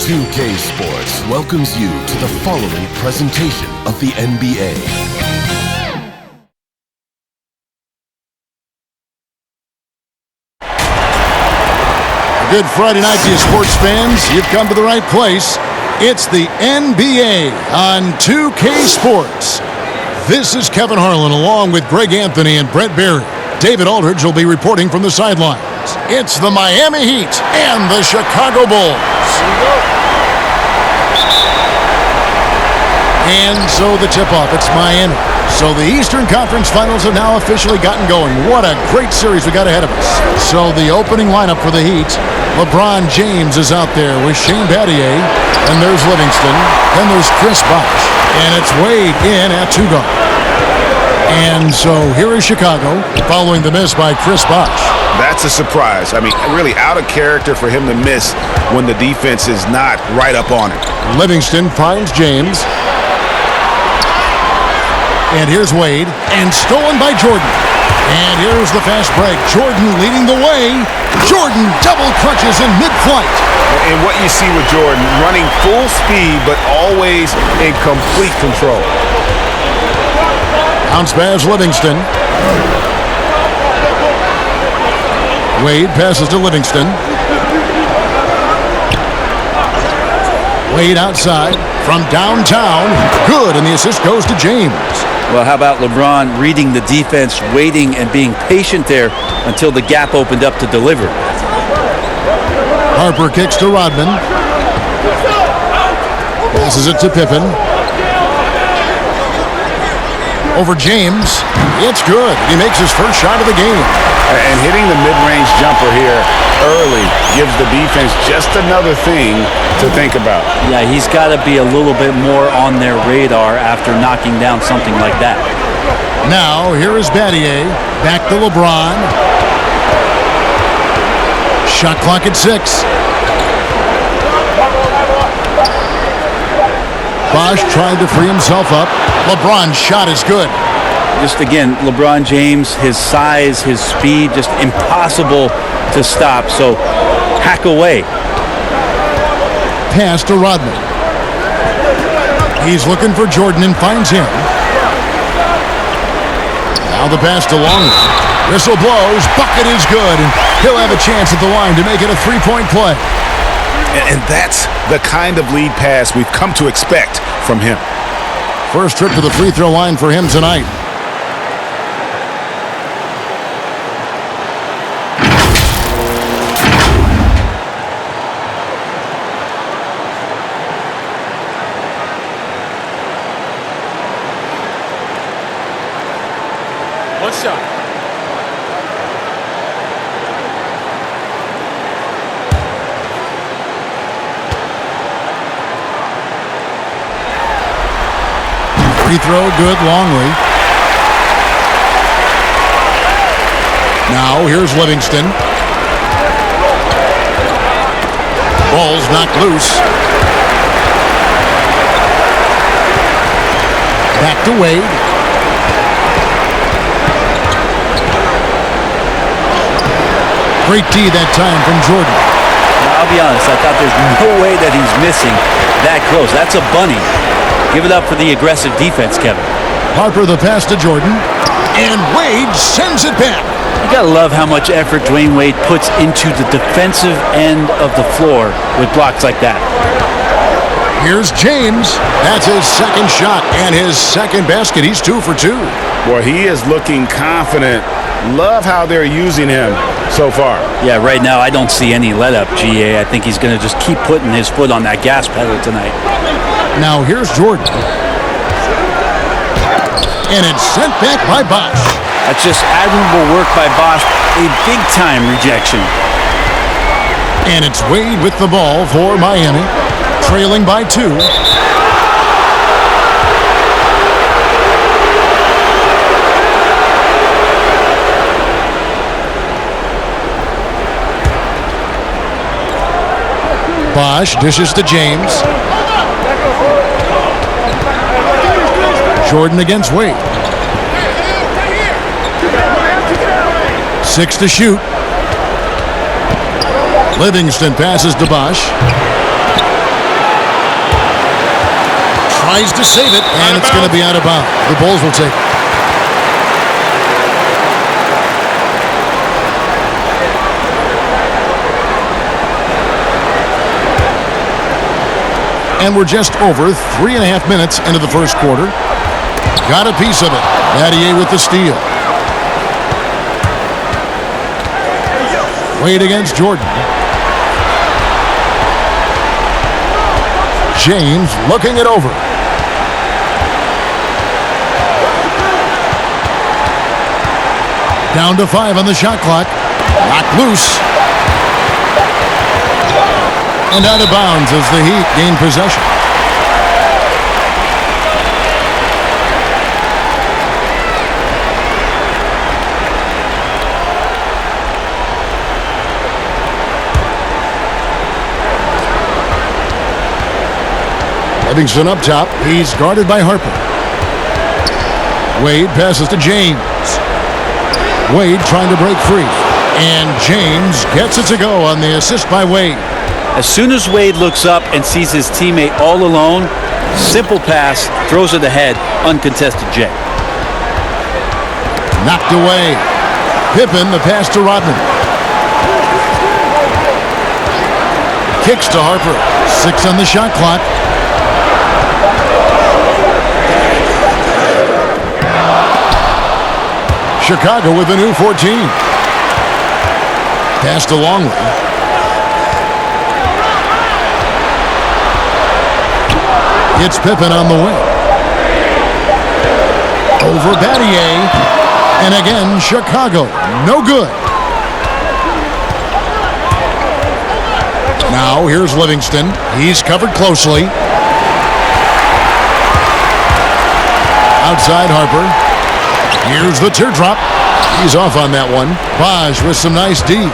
2K Sports welcomes you to the following presentation of the NBA. Good Friday night to you sports fans. You've come to the right place. It's the NBA on 2K Sports. This is Kevin Harlan along with Greg Anthony and Brett Berry. David Aldridge will be reporting from the sidelines. It's the Miami Heat and the Chicago Bulls. And so the tip-off, it's Miami. So the Eastern Conference Finals have now officially gotten going. What a great series we got ahead of us. So the opening lineup for the Heat, LeBron James is out there with Shane Battier, and there's Livingston, then there's Chris Bosh, and it's Wade in at two guard. And so here is Chicago following the miss by Chris Bosh. That's a surprise. I mean, really out of character for him to miss when the defense is not right up on him. Livingston finds James. And here's Wade, and stolen by Jordan. And here's the fast break. Jordan leading the way. Jordan double crunches in mid-flight. And what you see with Jordan, running full speed, but always in complete control. Bounce pass Livingston. Wade passes to Livingston. Wade outside from downtown. Good, and the assist goes to James. Well, how about LeBron reading the defense, waiting and being patient there until the gap opened up to deliver. Harper kicks to Rodman. Passes it to Pippen. Over James. It's good. He makes his first shot of the game. And hitting the mid-range jumper here early gives the defense just another thing to think about. Yeah, he's got to be a little bit more on their radar after knocking down something like that. Now, here is Battier. Back to LeBron. Shot clock at 6. Bosh tried to free himself up. LeBron's shot is good. Just again, LeBron James, his size, his speed, just impossible to stop. So, hack away. Pass to Rodman. He's looking for Jordan and finds him. Now the pass to Longley. Whistle blows. Bucket is good. And he'll have a chance at the line to make it a three-point play. And that's the kind of lead pass we've come to expect from him. First trip to the free throw line for him tonight. One shot. Free throw, good, Longley. Now, here's Livingston. Ball's knocked loose. Back to Wade. Great D that time from Jordan. I'll be honest, I thought there's no way that he's missing that close. That's a bunny. Give it up for the aggressive defense, Kevin. Harper the pass to Jordan, and Wade sends it back. You gotta love how much effort Dwayne Wade puts into the defensive end of the floor with blocks like that. Here's James. That's his second shot and his second basket. He's 2 for 2. Boy, he is looking confident. Love how they're using him so far. Yeah, right now I don't see any let-up, GA. I think he's going to just keep putting his foot on that gas pedal tonight. Now here's Jordan. And it's sent back by Bosh. That's just admirable work by Bosh. A big-time rejection. And it's Wade with the ball for Miami, trailing by 2. Bosh dishes to James. Jordan against Wade. 6 to shoot. Livingston passes to Bosh. Tries to save it, and it's going to be out of bounds. The Bulls will take it. And we're just over 3.5 minutes into the first quarter. Got a piece of it. Battier with the steal. Wade against Jordan. James looking it over. Down to 5 on the shot clock. Knocked loose. And out of bounds as the Heat gain possession. Livingston up top. He's guarded by Harper. Wade passes to James. Wade trying to break free. And James gets it to go on the assist by Wade. As soon as Wade looks up and sees his teammate all alone, simple pass, throws it ahead, uncontested J. Knocked away. Pippen, the pass to Rodman. Kicks to Harper. 6 on the shot clock. Chicago with a new 14. Pass to Longley. It's Pippen on the wing. Over Battier. And again, Chicago. No good. Now, here's Livingston. He's covered closely. Outside Harper. Here's the teardrop. He's off on that one. Bosch with some nice D.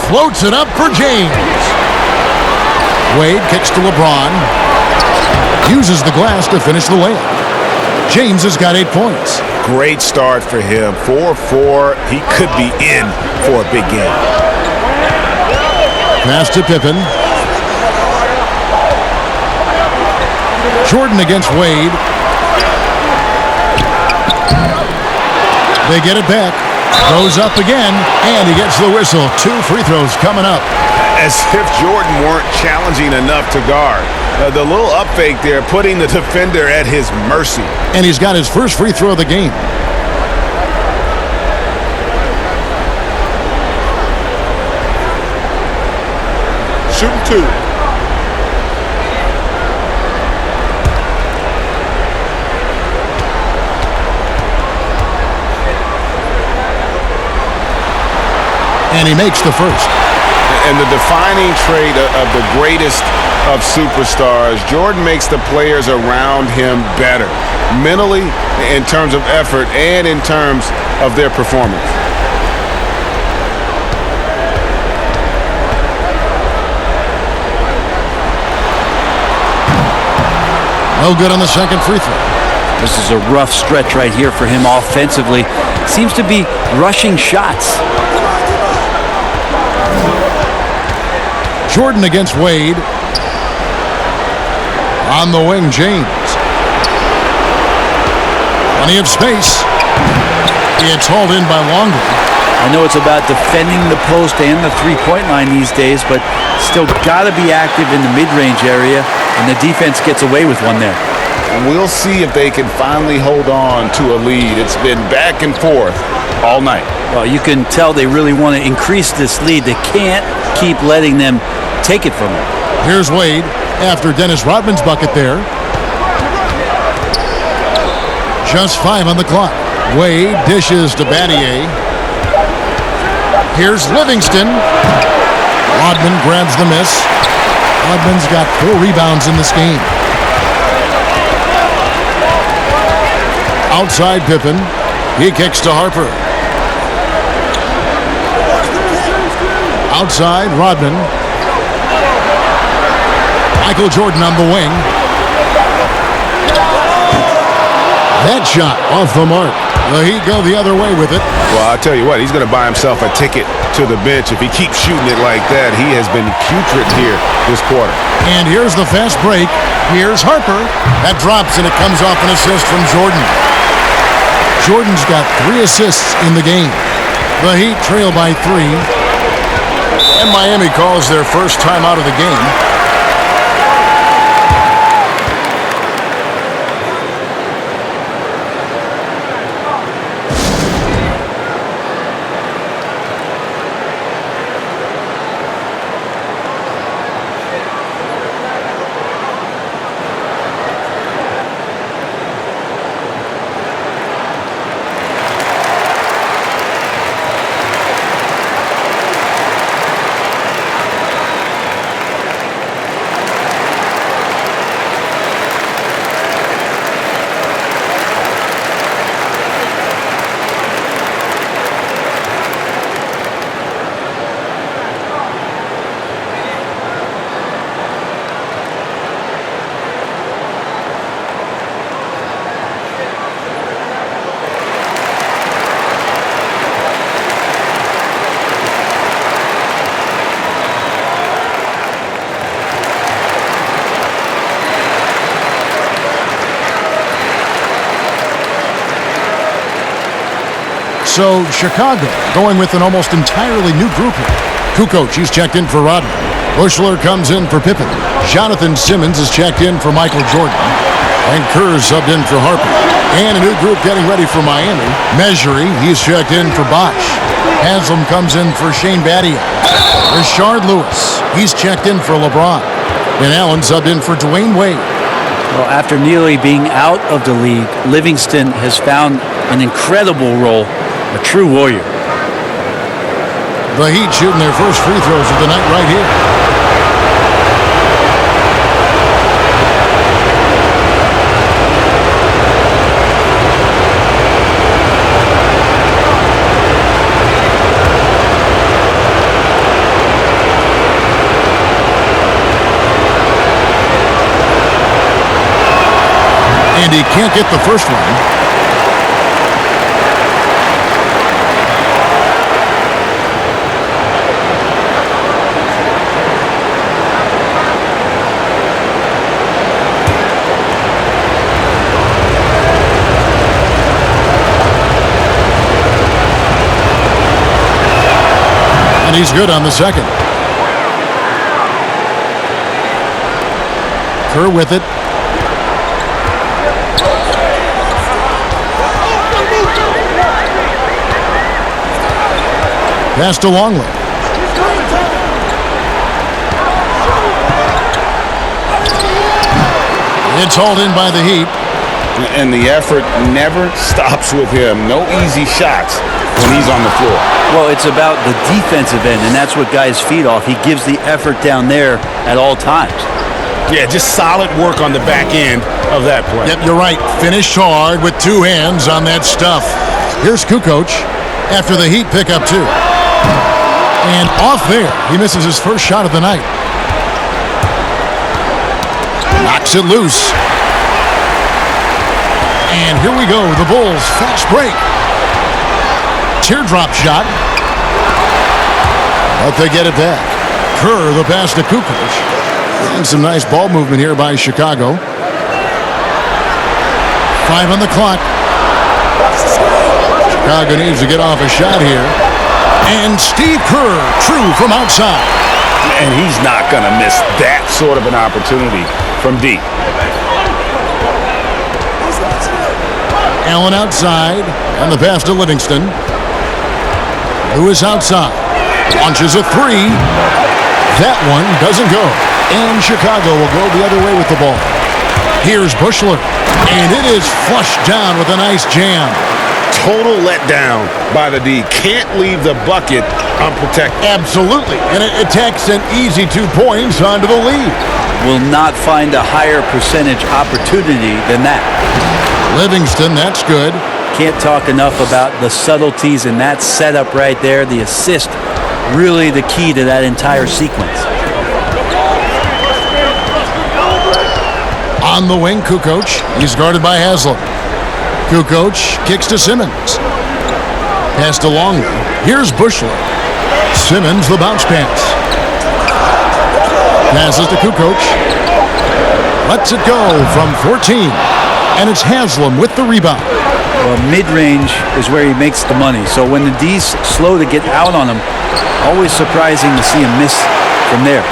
Floats it up for James. Wade kicks to LeBron. Uses the glass to finish the layup. James has got 8 points. Great start for him. 4-4. He could be in for a big game. Pass to Pippen. Jordan against Wade. They get it back. Goes up again, and he gets the whistle. 2 free throws coming up. As if Jordan weren't challenging enough to guard. The little up fake there, putting the defender at his mercy. And he's got his first free throw of the game. Shooting 2. And he makes the first. And the defining trait of the greatest of superstars, Jordan makes the players around him better. Mentally, in terms of effort, and in terms of their performance. No good on the second free throw. This is a rough stretch right here for him offensively. Seems to be rushing shots. Jordan against Wade. On the wing, James. Plenty of space. It's hauled in by Longley. I know it's about defending the post and the three-point line these days, but still got to be active in the mid-range area, and the defense gets away with one there. And we'll see if they can finally hold on to a lead. It's been back and forth all night. Well, you can tell they really want to increase this lead. They can't keep letting them take it from them. Here's Wade after Dennis Rodman's bucket there. Just 5 on the clock. Wade dishes to Battier. Here's Livingston. Rodman grabs the miss. Rodman's got 4 rebounds in this game. Outside Pippen. He kicks to Harper. Outside Rodman. Michael Jordan on the wing. That shot off the mark. The Heat go the other way with it. Well, I'll tell you what, he's going to buy himself a ticket to the bench. If he keeps shooting it like that, he has been putrid here this quarter. And here's the fast break. Here's Harper. That drops, and it comes off an assist from Jordan. Jordan's got 3 assists in the game. The Heat trail by 3. And Miami calls their first time out of the game. So Chicago going with an almost entirely new group here. Kukoc, he's checked in for Rodman. Bushler comes in for Pippen. Jonathan Simmons is checked in for Michael Jordan. And Kerr subbed in for Harper. And a new group getting ready for Miami. Measury, he's checked in for Bosh. Haslam comes in for Shane Battier. Rashard Lewis, he's checked in for LeBron. And Allen subbed in for Dwayne Wade. Well, after nearly being out of the league, Livingston has found an incredible role, a true warrior. The Heat shooting their first free throws of the night right here. And he can't get the first one. And he's good on the second. Kerr with it. Pass to Longley. It's hauled in by the Heat. And the effort never stops with him. No easy shots when he's on the floor. Well, it's about the defensive end, and that's what guys feed off. He gives the effort down there at all times. Yeah, just solid work on the back end of that play. Yep, you're right. Finished hard with 2 hands on that stuff. Here's Kukoc after the Heat pick up 2. And off there, he misses his first shot of the night. Knocks it loose. And here we go, the Bulls fast break. Teardrop shot. But they get it back. Kerr, the pass to Kukoc. And some nice ball movement here by Chicago. 5 on the clock. Chicago needs to get off a shot here. And Steve Kerr, true from outside. And he's not going to miss that sort of an opportunity from deep. Allen outside, and the pass to Livingston. Lewis outside, launches a 3. That one doesn't go. And Chicago will go the other way with the ball. Here's Bushler, and it is flushed down with a nice jam. Total letdown by the D. Can't leave the bucket unprotected. Absolutely, and it takes an easy 2 points onto the lead. Will not find a higher percentage opportunity than that. Livingston, that's good. Can't talk enough about the subtleties in that setup right there. The assist, really the key to that entire sequence. On the wing, Kukoc. He's guarded by Haslam. Kukoc kicks to Simmons. Pass to Longley. Here's Bushler. Simmons, the bounce pass. Passes to Kukoc. Lets it go from 14. And it's Haslam with the rebound. Well, mid-range is where he makes the money. So when the D's slow to get out on him, always surprising to see him miss from there.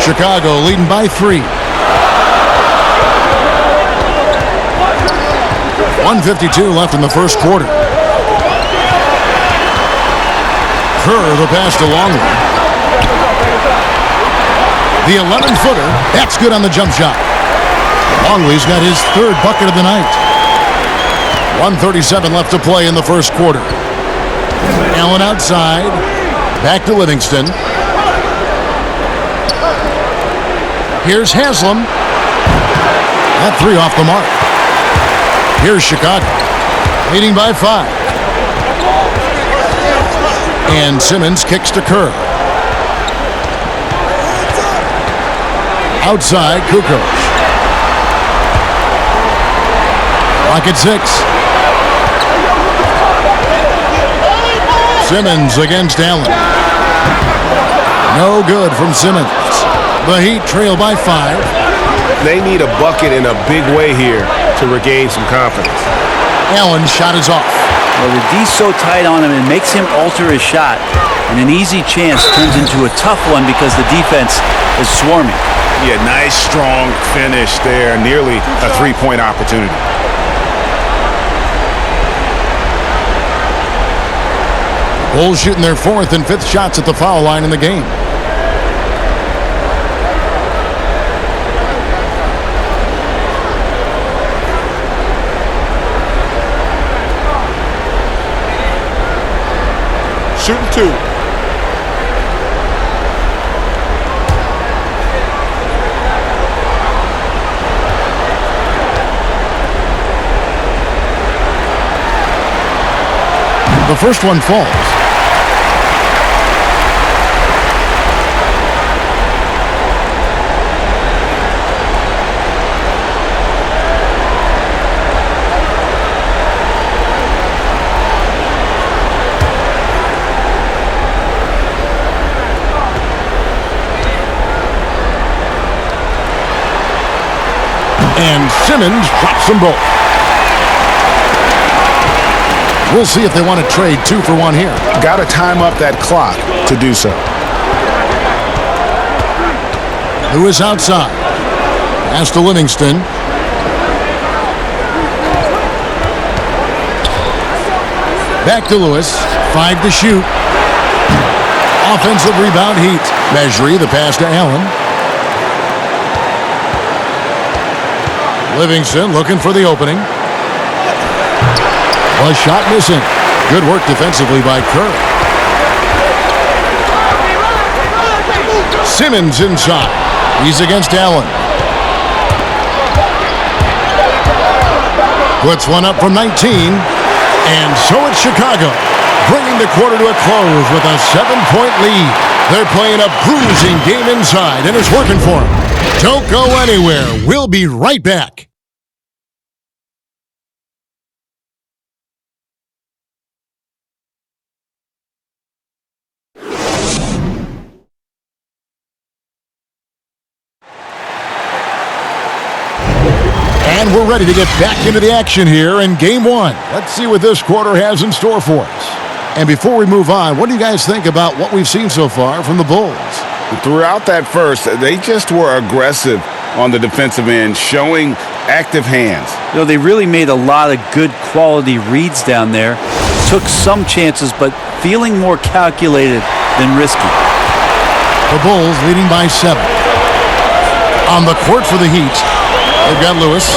Chicago leading by 3. 1:52 left in the first quarter. Kerr, the pass to Longley. The 11-footer, that's good on the jump shot. Longley's got his third bucket of the night. 1:37 left to play in the first quarter. Allen outside. Back to Livingston. Here's Haslam. That three off the mark. Here's Chicago, leading by 5. And Simmons kicks to Kerr. Outside, Kukoc. Clock at 6. Simmons against Allen. No good from Simmons. The Heat trail by 5. They need a bucket in a big way here to regain some confidence. Allen's shot is off. Well, the D's so tight on him, it makes him alter his shot. And an easy chance turns into a tough one because the defense is swarming. Yeah, nice, strong finish there. Nearly a three-point opportunity. Bulls shooting their 4th and 5th shots at the foul line in the game. Shooting 2. The first one falls. And Simmons drops them both. We'll see if they want to trade 2 for 1 here. Got to time up that clock to do so. Lewis outside. Pass to Livingston. Back to Lewis. 5 to shoot. Offensive rebound Heat. Mejri, the pass to Allen. Livingston looking for the opening. A shot missing. Good work defensively by Kerr. Simmons inside. He's against Allen. Puts one up from 19. And so it's Chicago, bringing the quarter to a close with a 7-point lead. They're playing a bruising game inside, and it's working for them. Don't go anywhere. We'll be right back. And we're ready to get back into the action here in Game 1. Let's see what this quarter has in store for us. And before we move on, what do you guys think about what we've seen so far from the Bulls? Throughout that first, they just were aggressive on the defensive end, showing active hands. You know, they really made a lot of good quality reads down there. Took some chances, but feeling more calculated than risky. The Bulls leading by 7. On the court for the Heat, they've got Lewis.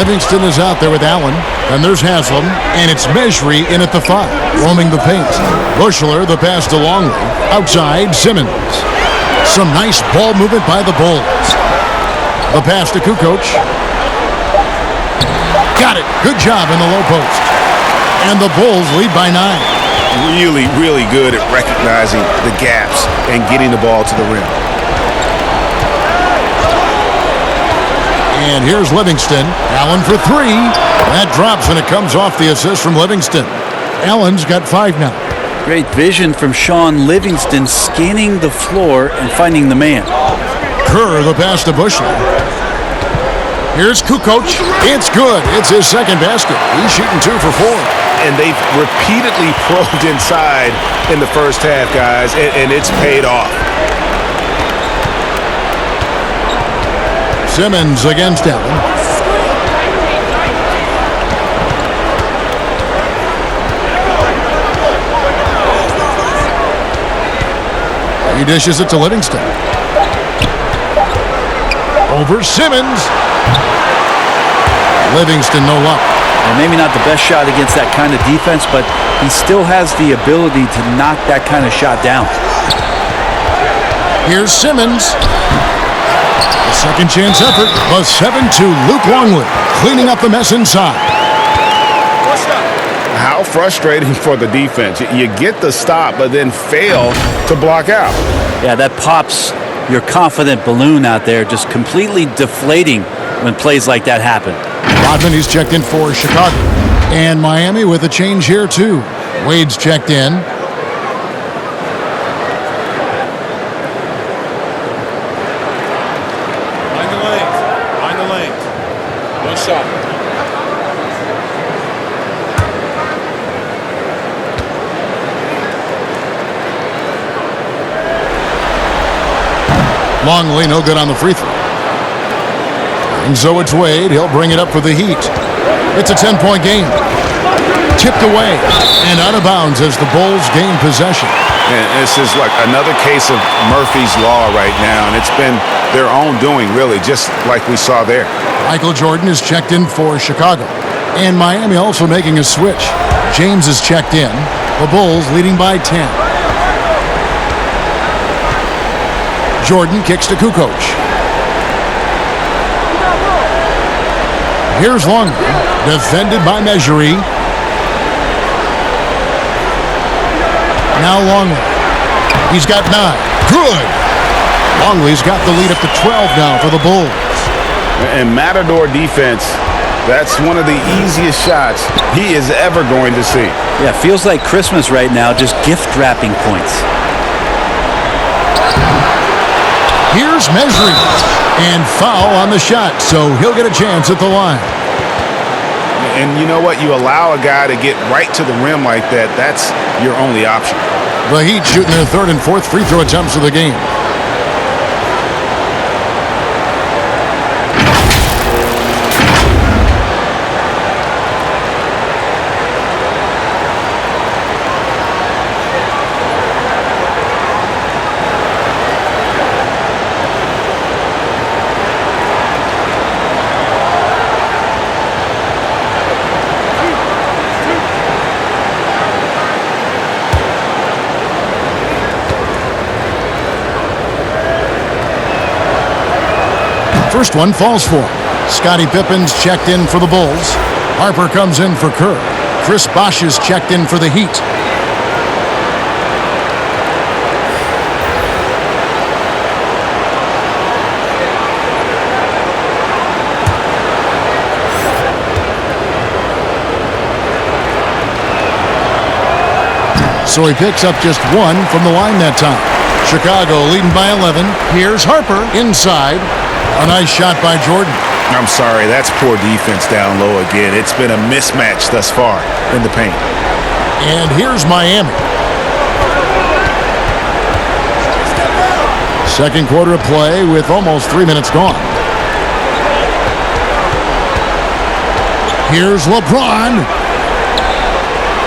Livingston is out there with Allen. And there's Haslam. And it's Mejri in at the 5, roaming the paint. Bushler, the pass to Longley. Outside, Simmons. Some nice ball movement by the Bulls. The pass to Kukoc. Got it. Good job in the low post. And the Bulls lead by 9. Really, really good at recognizing the gaps and getting the ball to the rim. And here's Livingston. Allen for three. That drops, and it comes off the assist from Livingston. Allen's got 5 now. Great vision from Sean Livingston, scanning the floor and finding the man. Kerr, the pass to Bushley. Here's Kukoc. It's good. It's his second basket. He's shooting 2 for 4. And they've repeatedly probed inside in the first half, guys, and it's paid off. Simmons against Allen. He dishes it to Livingston. Over Simmons. Livingston, no luck. And maybe not the best shot against that kind of defense, but he still has the ability to knock that kind of shot down. Here's Simmons. A second chance effort. The 7-2 Luke Longley cleaning up the mess inside. How frustrating for the defense. You get the stop, but then fail to block out. Yeah, that pops your confident balloon out there, just completely deflating when plays like that happen. Rodman, he's checked in for Chicago. And Miami with a change here, too. Wade's checked in. Find the lanes. Find the lanes. One shot. Longley, no good on the free throw. And so it's Wade. He'll bring it up for the Heat. It's a 10-point game. Tipped away and out of bounds as the Bulls gain possession. And this is like another case of Murphy's Law right now, and it's been their own doing, really, just like we saw there. Michael Jordan is checked in for Chicago. And Miami also making a switch. James is checked in. The Bulls leading by 10. Jordan kicks to Kukoc. Here's Longley, defended by Mejri. Now Longley. He's got 9. Good. Longley's got the lead up to 12 now for the Bulls. And Matador defense, that's one of the easiest shots he is ever going to see. Yeah, feels like Christmas right now, just gift wrapping points. Here's Mejri. And foul on the shot, so he'll get a chance at the line. And you know what? You allow a guy to get right to the rim like that, that's your only option. The Heat shooting their 3rd and 4th free throw attempts of the game. First one falls for him. Scottie Pippen's checked in for the Bulls. Harper comes in for Kerr. Chris Bosh is checked in for the Heat. So he picks up just 1 from the line that time. Chicago leading by 11. Here's Harper inside. A nice shot by Jordan. I'm sorry, that's poor defense down low again. It's been a mismatch thus far in the paint. And here's Miami. Second quarter of play with almost 3 minutes gone. Here's LeBron.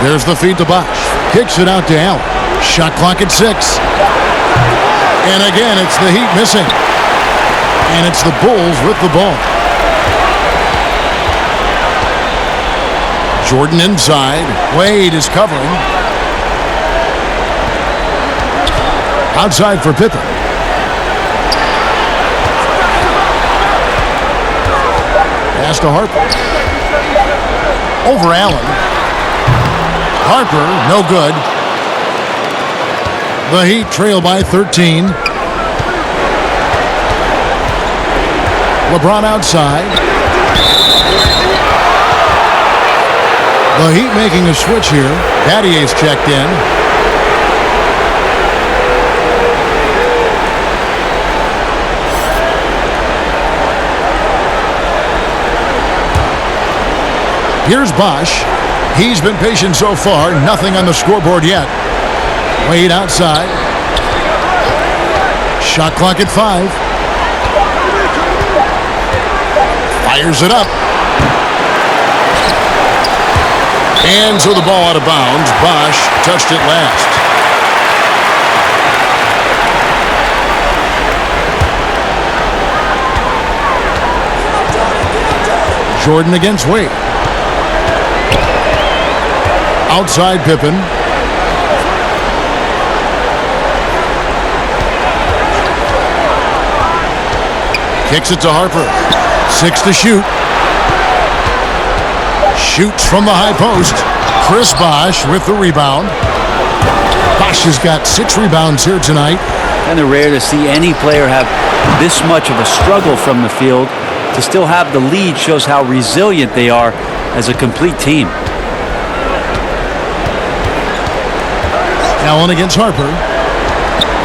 There's the feed to Bosh. Kicks it out to Allen. Shot clock at 6. And again, it's the Heat missing. And it's the Bulls with the ball. Jordan inside. Wade is covering. Outside for Pippen. Pass to Harper. Over Allen. Harper, no good. The Heat trail by 13. LeBron outside. The Heat making a switch here. Battier's checked in. Here's Bosch. He's been patient so far. Nothing on the scoreboard yet. Wade outside. Shot clock at 5. Fires it up. And so the ball out of bounds. Bosch touched it last. Jordan against Wade. Outside Pippen. Kicks it to Harper. 6 to shoot. Shoots from the high post. Chris Bosch with the rebound. Bosch has got 6 rebounds here tonight. Kind of rare to see any player have this much of a struggle from the field. To still have the lead shows how resilient they are as a complete team. Allen against Harper.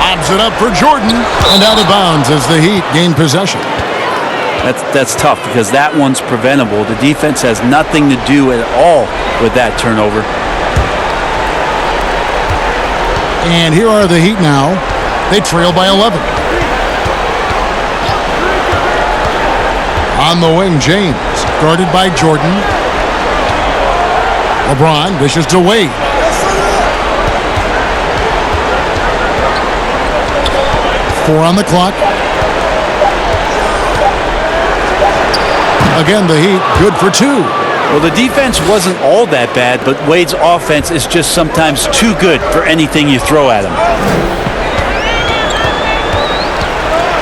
Lobs it up for Jordan. And out of bounds as the Heat gain possession. That's tough because that one's preventable. The defense has nothing to do at all with that turnover. And here are the Heat now. They trail by 11. On the wing, James. Guarded by Jordan. LeBron dishes to Wade. Four on the clock. Again, the Heat good for 2. Well, the defense wasn't all that bad, but Wade's offense is just sometimes too good for anything you throw at him.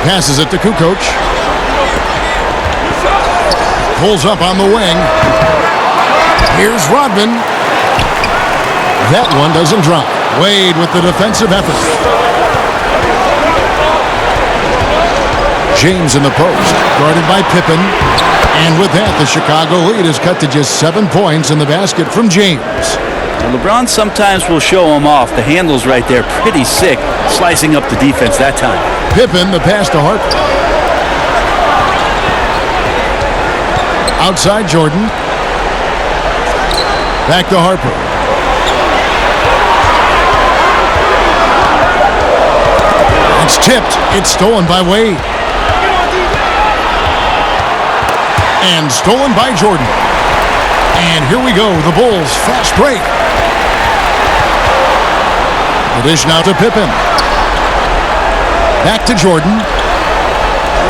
Passes it to Kukoc. Pulls up on the wing. Here's Rodman. That one doesn't drop. Wade with the defensive effort. James in the post, guarded by Pippen. And with that, the Chicago lead is cut to just 7 points in the basket from James. Well, LeBron sometimes will show him off. The handle's right there, pretty sick, slicing up the defense that time. Pippen, the pass to Harper. Outside Jordan. Back to Harper. It's tipped. It's stolen by Wade. And stolen by Jordan. And here we go. The Bulls fast break. The dish now to Pippen. Back to Jordan.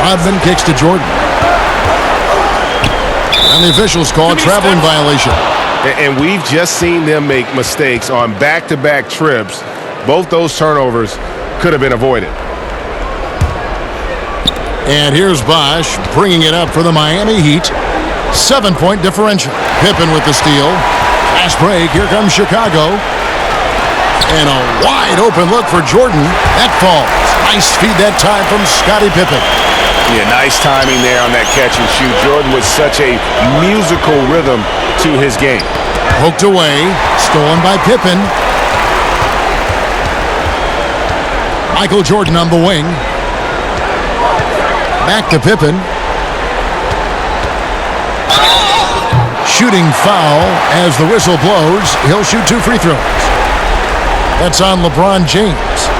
Rodman kicks to Jordan. And the officials call a traveling violation. And we've just seen them make mistakes on back-to-back trips. Both those turnovers could have been avoided. And here's Bosch bringing it up for the Miami Heat. 7-point differential. Pippen with the steal. Fast break. Here comes Chicago. And a wide open look for Jordan. That falls. Nice feed that time from Scottie Pippen. Yeah, nice timing there on that catch and shoot. Jordan with such a musical rhythm to his game. Poked away. Stolen by Pippen. Michael Jordan on the wing. Back to Pippen. Shooting foul as the whistle blows. He'll shoot 2 free throws. That's on LeBron James.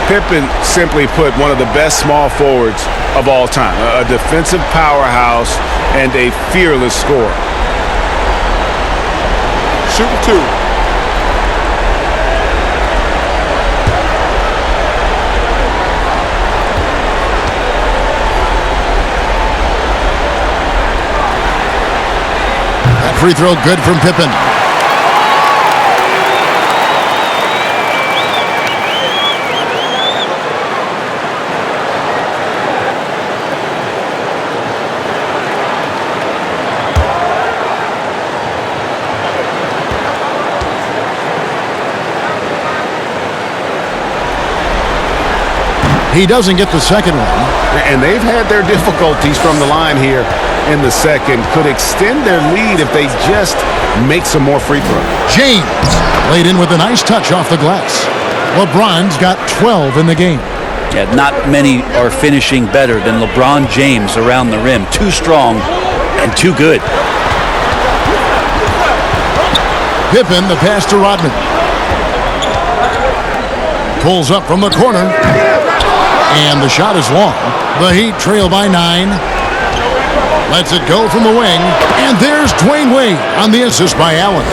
Pippen simply put one of the best small forwards of all time. A defensive powerhouse and a fearless scorer. Shooting 2. Free throw good from Pippen. He doesn't get the second one. And they've had their difficulties from the line here in the second. Could extend their lead if they just make some more free throws. James laid in with a nice touch off the glass. LeBron's got 12 in the game. Yeah, not many are finishing better than LeBron James around the rim. Too strong and too good. Pippen, the pass to Rodman. Pulls up from the corner. And the shot is long. The Heat trail by 9. Lets it go from the wing. And there's Dwayne Wade on the assist by Allen.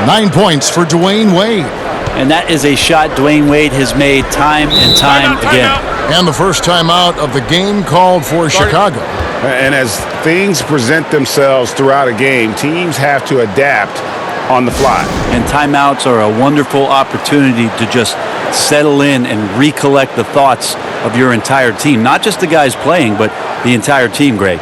9 points for Dwayne Wade. And that is a shot Dwayne Wade has made time and time again. And the first time out of the game called for Chicago. And as things present themselves throughout a game, teams have to adapt on the fly. And timeouts are a wonderful opportunity to just settle in and recollect the thoughts of your entire team. Not just the guys playing, but the entire team, Greg.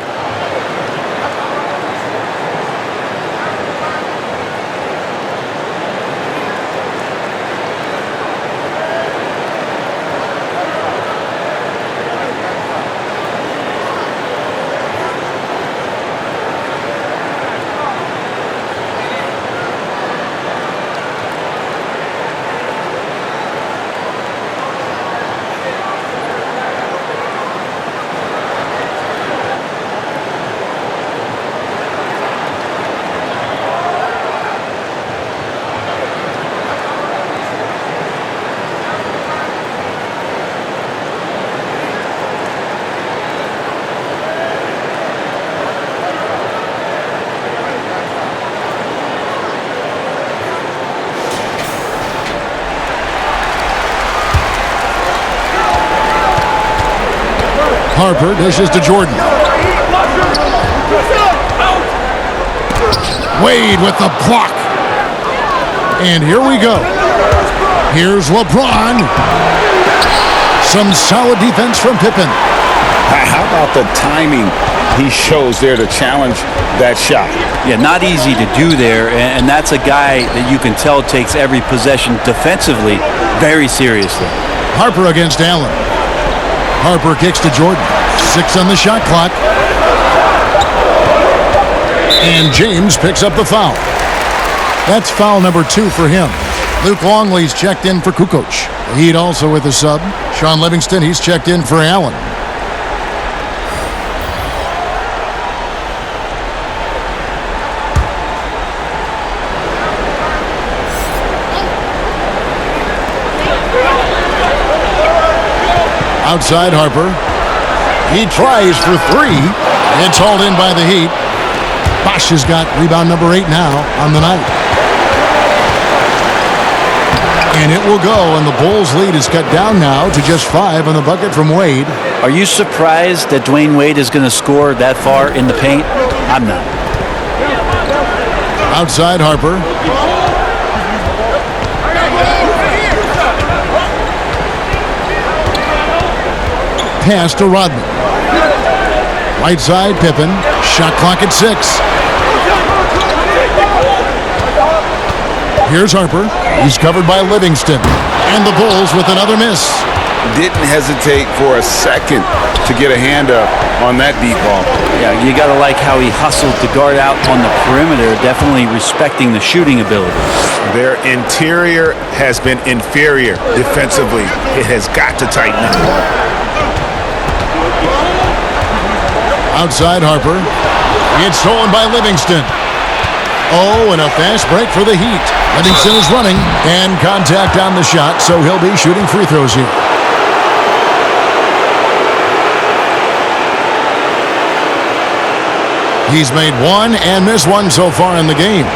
Harper dishes to Jordan. Wade with the block. And here we go. Here's LeBron. Some solid defense from Pippen. How about the timing he shows there to challenge that shot? Yeah, not easy to do there, and that's a guy that you can tell takes every possession defensively very seriously. Harper against Allen. Harper kicks to Jordan. 6 on the shot clock. And James picks up the foul. That's foul number 2 for him. Luke Longley's checked in for Kukoc. The Heat also with a sub. Sean Livingston, he's checked in for Allen. Outside Harper. He tries for 3. It's hauled in by the Heat. Bosch has got rebound number 8 now on the night. And it will go, and the Bulls' lead is cut down now to just 5 on the bucket from Wade. Are you surprised that Dwayne Wade is going to score that far in the paint? I'm not. Outside Harper. Pass to Rodman. Right side, Pippen. Shot clock at 6. Here's Harper. He's covered by Livingston. And the Bulls with another miss. Didn't hesitate for a second to get a hand up on that deep ball. Yeah, you got to like how he hustled to guard out on the perimeter, definitely respecting the shooting ability. Their interior has been inferior defensively. It has got to tighten up. Outside Harper. It's stolen by Livingston. Oh, and a fast break for the Heat. Livingston is running, and contact on the shot, so he'll be shooting free throws here. He's made 1 and missed 1 so far in the game.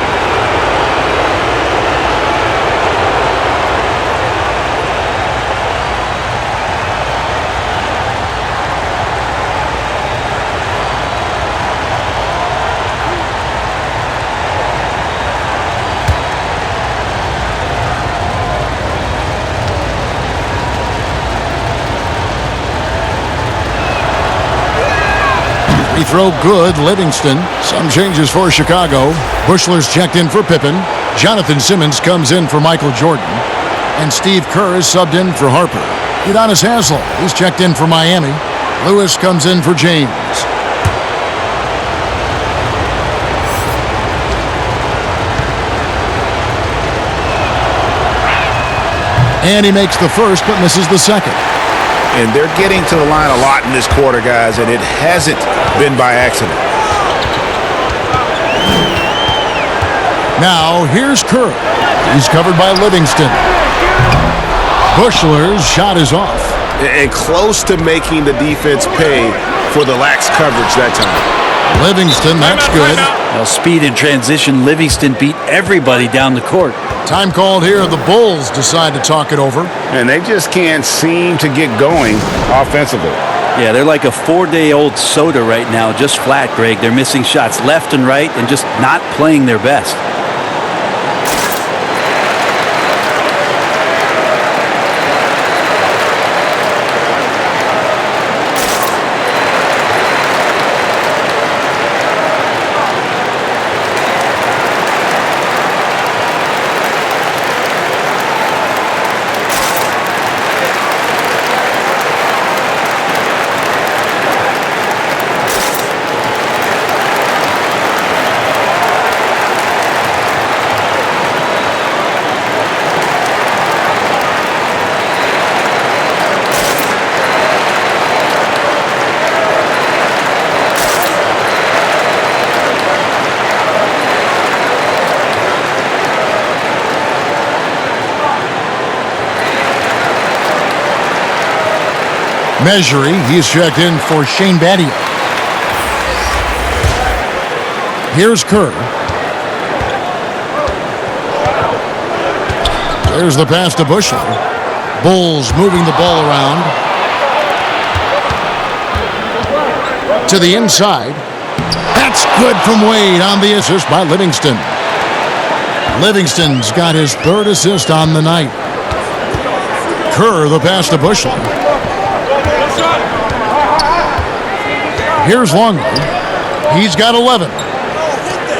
Throw good, Livingston. Some changes for Chicago. Bushler's checked in for Pippen. Jonathan Simmons comes in for Michael Jordan. And Steve Kerr is subbed in for Harper. Udonis Haslem, he's checked in for Miami. Lewis comes in for James. And he makes the first but misses the second. And they're getting to the line a lot in this quarter, guys, and it hasn't been by accident. Now, here's Kerr. He's covered by Livingston. Bushler's shot is off. And close to making the defense pay for the lax coverage that time. Livingston, that's good. Well, speed and transition, Livingston beat everybody down the court. Time called here. The Bulls decide to talk it over. And they just can't seem to get going offensively. Yeah, they're like a 4-day-old soda right now, just flat, Greg. They're missing shots left and right and just not playing their best. Measury, he's checked in for Shane Battier. Here's Kerr. There's the pass to Bushler. Bulls moving the ball around. To the inside. That's good from Wade on the assist by Livingston. Livingston's got his third assist on the night. Kerr, the pass to Bushler. Here's Longley. He's got 11.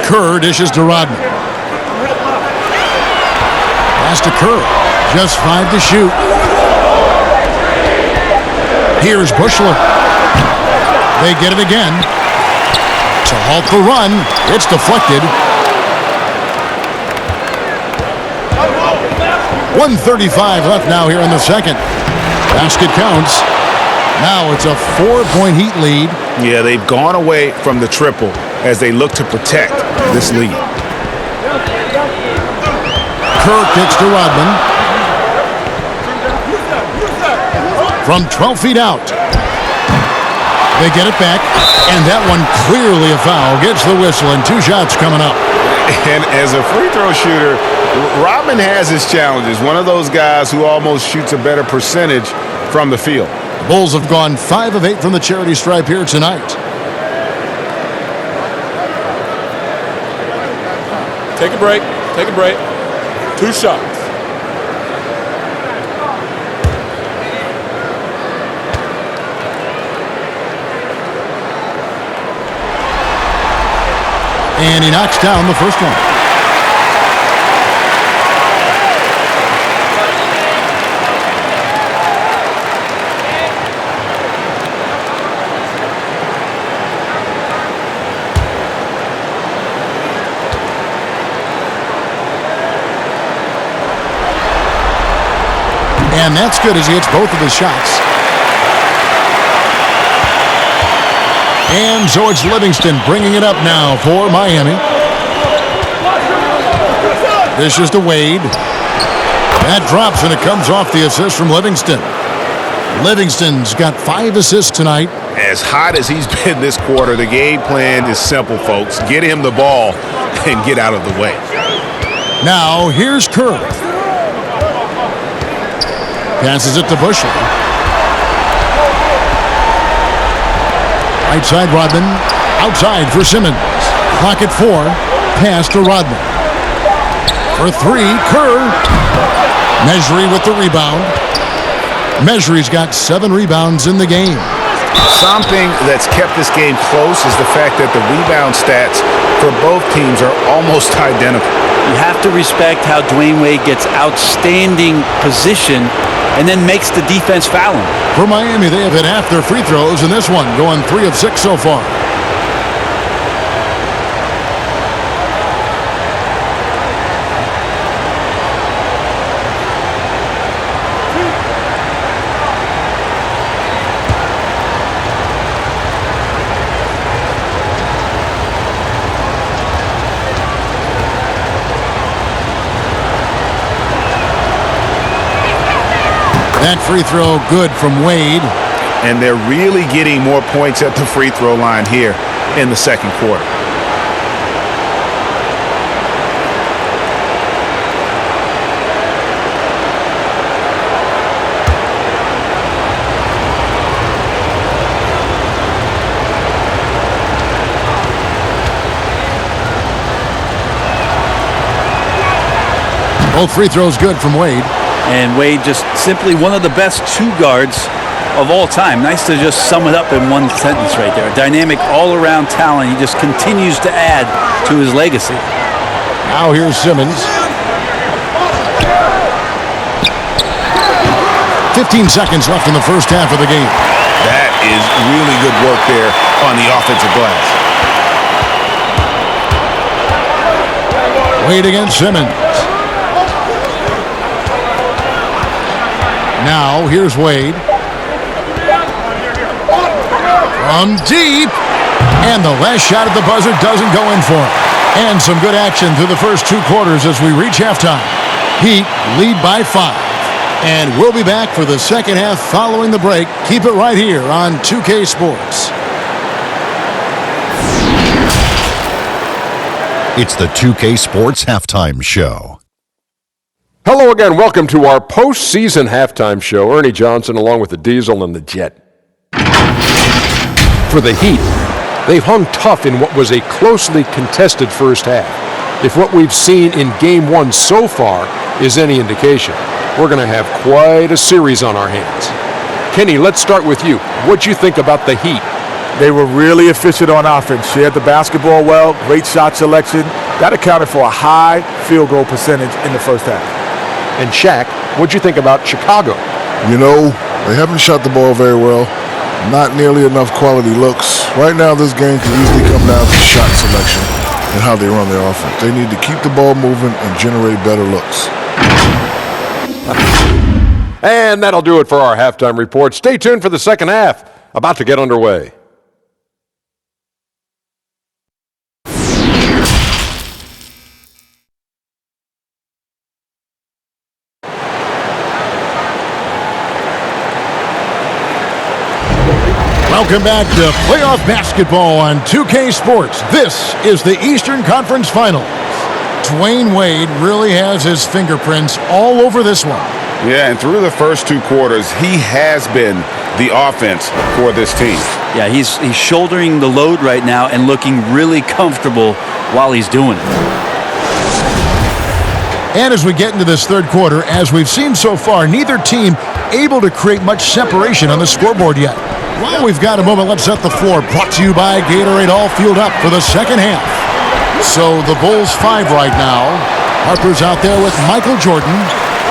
Kerr dishes to Rodman. Pass to Kerr. Just 5 to shoot. Here's Bushler. They get it again. To halt the run. It's deflected. 1:35 left now here in the second. Basket counts. Now it's a 4-point Heat lead. Yeah, they've gone away from the triple as they look to protect this lead. Kerr kicks to Rodman. From 12 feet out. They get it back, and that one clearly a foul. Gets the whistle, and 2 shots coming up. And as a free throw shooter, Rodman has his challenges. One of those guys who almost shoots a better percentage from the field. Bulls have gone 5 of 8 from the charity stripe here tonight. Take a break. Take a break. 2 shots. And he knocks down the first one. And that's good as he hits both of his shots. And so it's Livingston bringing it up now for Miami. This is to Wade. That drops and it comes off the assist from Livingston. Livingston's got 5 assists tonight. As hot as he's been this quarter, the game plan is simple, folks. Get him the ball and get out of the way. Now here's Kerr. Passes it to Bushler. Right side Rodman. Outside for Simmons. Clock at 4. Pass to Rodman. For 3, Kerr. Measury with the rebound. Measury's got 7 rebounds in the game. Something that's kept this game close is the fact that the rebound stats for both teams are almost identical. You have to respect how Dwayne Wade gets outstanding position and then makes the defense foul him. For Miami, they have hit half their free throws in this one, going 3 of 6 so far. That free throw good from Wade. And they're really getting more points at the free throw line here in the second quarter. Both free throws good from Wade. And Wade just simply one of the best two guards of all time. Nice to just sum it up in one sentence right there. A dynamic all-around talent. He just continues to add to his legacy. Now here's Simmons. 15 seconds left in the first half of the game. That is really good work there on the offensive glass. Wade against Simmons. Now, here's Wade. From deep. And the last shot at the buzzer doesn't go in for him. And some good action through the first 2 quarters as we reach halftime. Heat lead by 5. And we'll be back for the second half following the break. Keep it right here on 2K Sports. It's the 2K Sports Halftime Show. Hello again. Welcome to our postseason halftime show. Ernie Johnson along with the Diesel and the Jet. For the Heat, they've hung tough in what was a closely contested first half. If what we've seen in Game 1 so far is any indication, we're going to have quite a series on our hands. Kenny, let's start with you. What'd you think about the Heat? They were really efficient on offense, shared the basketball well, great shot selection. That accounted for a high field goal percentage in the first half. And Shaq, what'd you think about Chicago? You know, they haven't shot the ball very well. Not nearly enough quality looks. Right now, this game can easily come down to shot selection and how they run their offense. They need to keep the ball moving and generate better looks. And that'll do it for our halftime report. Stay tuned for the second half, about to get underway. Welcome back to playoff basketball on 2K Sports. This is the Eastern Conference Finals. Dwayne Wade really has his fingerprints all over this one. Yeah, and through the first 2 quarters, he has been the offense for this team. Yeah, he's shouldering the load right now and looking really comfortable while he's doing it. And as we get into this third quarter, as we've seen so far, neither team able to create much separation on the scoreboard yet. While we've got a moment, let's set the floor. Brought to you by Gatorade, all fueled up for the second half. So the Bulls 5 right now. Harper's out there with Michael Jordan.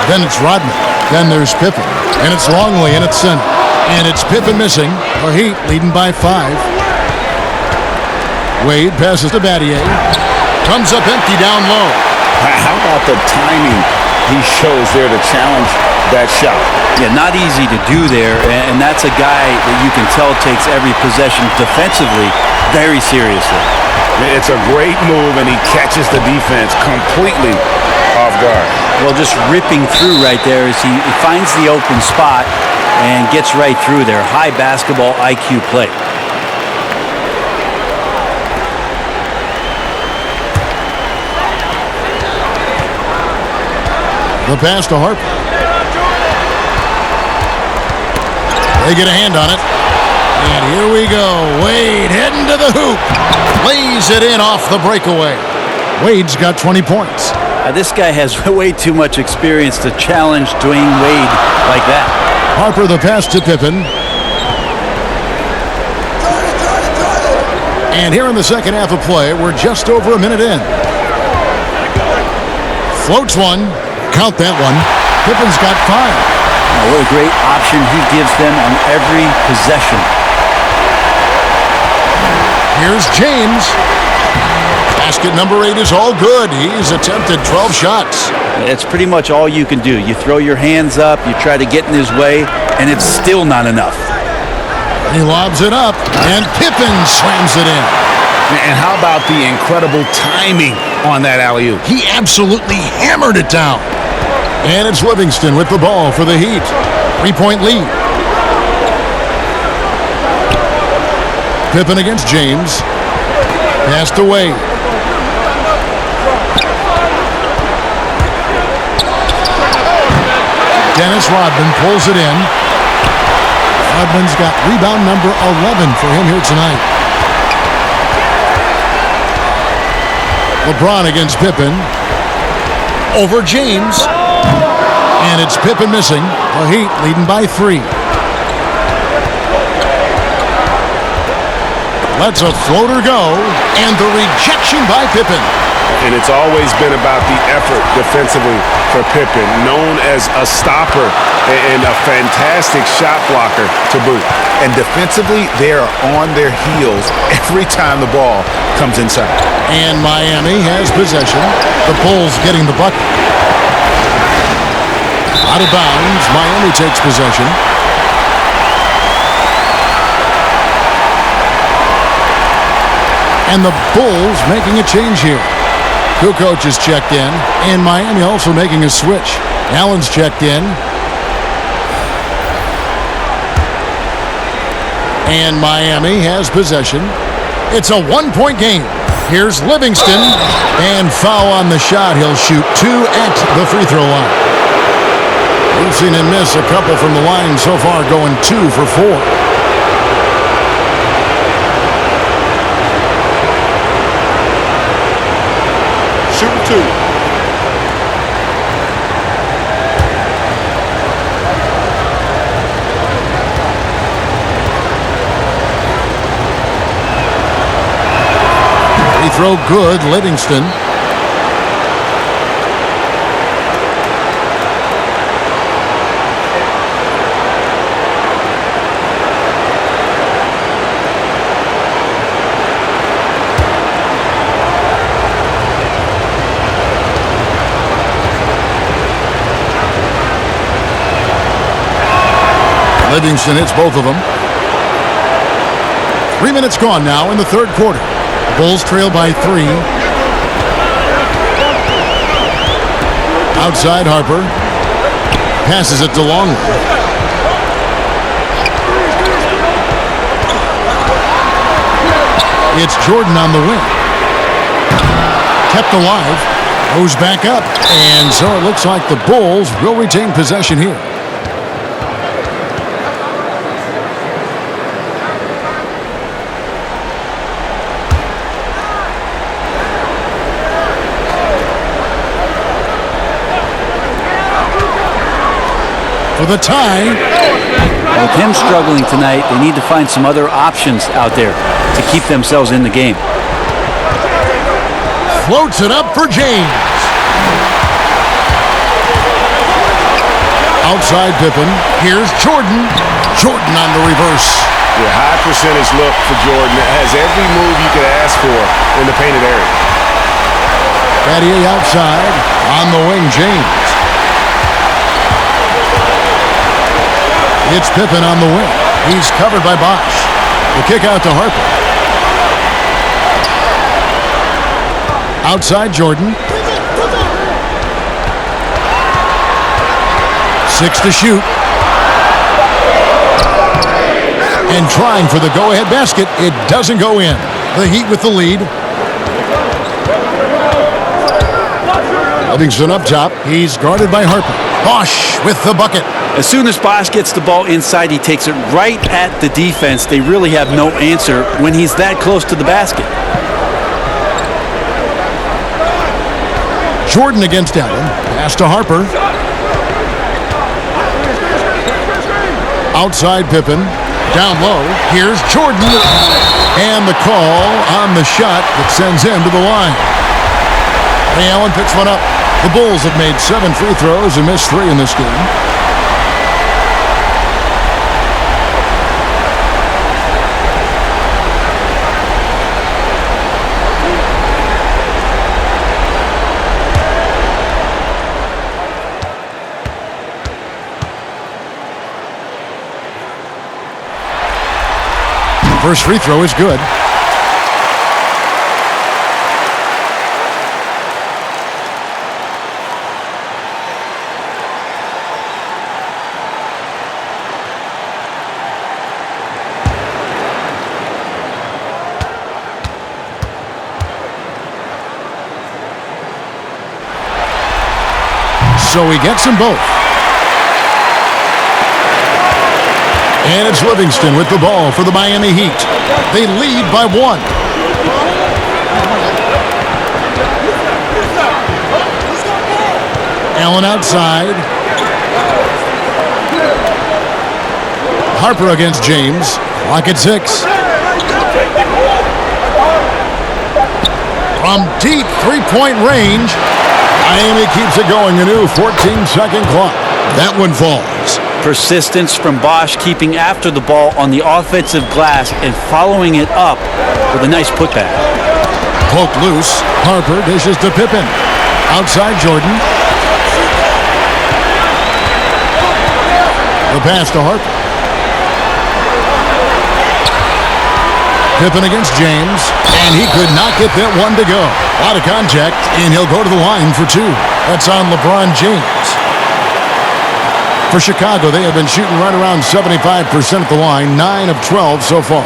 Then it's Rodman. Then there's Pippen. And it's Longley in its center. And it's Pippen missing. The Heat leading by 5. Wade passes to Battier. Comes up empty down low. How about the timing he shows there to challenge that shot? Yeah, not easy to do there, and that's a guy that you can tell takes every possession defensively very seriously. It's a great move, and he catches the defense completely off guard. Well, just ripping through right there as he finds the open spot and gets right through there. High basketball IQ play. The pass to Harper. They get a hand on it. And here we go. Wade heading to the hoop. Lays it in off the breakaway. Wade's got 20 points. This guy has way too much experience to challenge Dwayne Wade like that. Harper the pass to Pippen. And here in the second half of play, we're just over a minute in. Floats one. Count that one. Pippen's got 5. Oh, what a great option he gives them on every possession. Here's James. Basket number 8 is all good. He's attempted 12 shots. It's pretty much all you can do. You throw your hands up, you try to get in his way, and it's still not enough. He lobs it up, and Pippen slams it in. And how about the incredible timing on that alley-oop? He absolutely hammered it down. And it's Livingston with the ball for the Heat. 3-point lead. Pippen against James. Passed away. Dennis Rodman pulls it in. Rodman's got rebound number 11 for him here tonight. LeBron against Pippen. Over James. And it's Pippen missing. The Heat leading by 3. Lets a floater go. And the rejection by Pippen. And it's always been about the effort defensively for Pippen, known as a stopper and a fantastic shot blocker to boot. And defensively, they are on their heels every time the ball comes inside. And Miami has possession. The Bulls getting the bucket. Out of bounds. Miami takes possession. And the Bulls making a change here. Two coaches checked in, and Miami also making a switch. Allen's checked in. And Miami has possession. It's a 1-point game. Here's Livingston, and foul on the shot. He'll shoot 2 at the free throw line. We've seen him miss a couple from the line so far, going 2 for 4. Shooting 2. Free throw good, Livingston. Livingston hits both of them. 3 minutes gone now in the third quarter. Bulls trail by 3. Outside Harper. Passes it to Longley. It's Jordan on the wing. Kept alive. Goes back up. And so it looks like the Bulls will retain possession here. For the tie. With him struggling tonight, they need to find some other options out there to keep themselves in the game. Floats it up for James. Outside Pippen. Here's Jordan. Jordan on the reverse. Yeah, high percentage look for Jordan. It has every move you could ask for in the painted area. Battier outside. On the wing, James. It's Pippen on the wing. He's covered by Bosch. The kick out to Harper. Outside Jordan. 6 to shoot. And trying for the go-ahead basket. It doesn't go in. The Heat with the lead. Livingston up top. He's guarded by Harper. Bosch with the bucket. As soon as Bosch gets the ball inside, he takes it right at the defense. They really have no answer when he's that close to the basket. Jordan against Allen. Pass to Harper. Outside Pippen. Down low, here's Jordan. And the call on the shot that sends him to the line. Ray Allen picks one up. The Bulls have made 7 free throws and missed 3 in this game. First free throw is good. So he gets them both. And it's Livingston with the ball for the Miami Heat. They lead by 1. Allen outside. Harper against James. Clock at 6. From deep three-point range, Miami keeps it going. A new 14-second clock. That one falls. Persistence from Bosch, keeping after the ball on the offensive glass and following it up with a nice putback. Poked loose. Harper dishes to Pippen. Outside Jordan. The pass to Harper. Pippen against James, and he could not get that one to go. A lot of contact, and he'll go to the line for 2. That's on LeBron James. For Chicago, they have been shooting right around 75% at the line, 9 of 12 so far.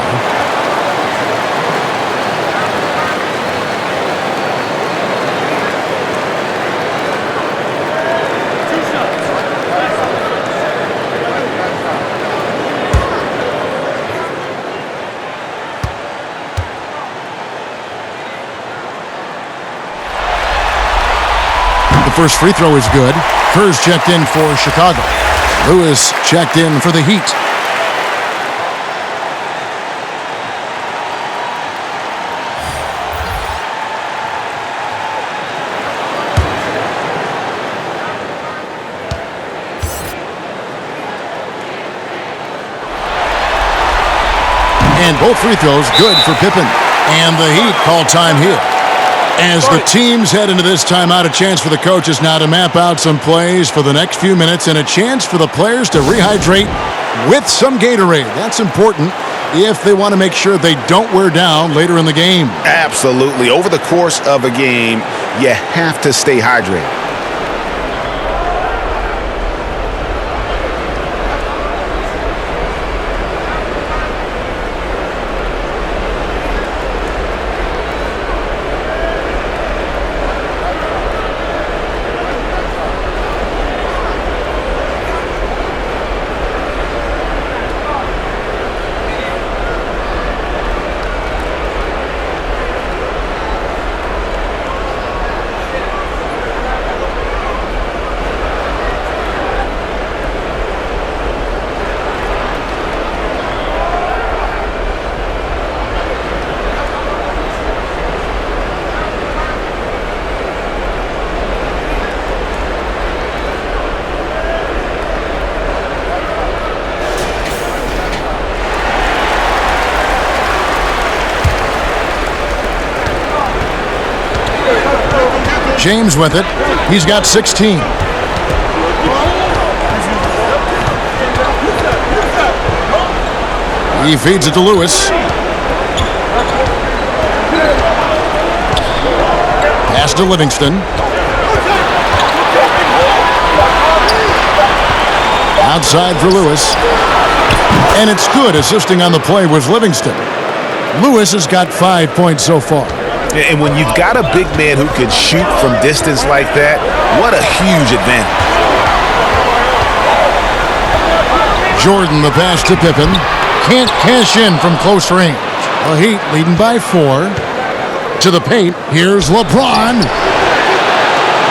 The first free throw is good. Kerr's checked in for Chicago. Lewis checked in for the Heat. And both free throws good for Pippen. And the Heat call time here. As the teams head into this timeout, a chance for the coaches now to map out some plays for the next few minutes and a chance for the players to rehydrate with some Gatorade. That's important if they want to make sure they don't wear down later in the game. Absolutely. Over the course of a game, you have to stay hydrated. James with it. He's got 16. He feeds it to Lewis. Pass to Livingston. Outside for Lewis. And it's good. Assisting on the play was Livingston. Lewis has got 5 points so far. And when you've got a big man who can shoot from distance like that, what a huge advantage. Jordan, the pass to Pippen. Can't cash in from close range. The Heat leading by 4. To the paint, here's LeBron.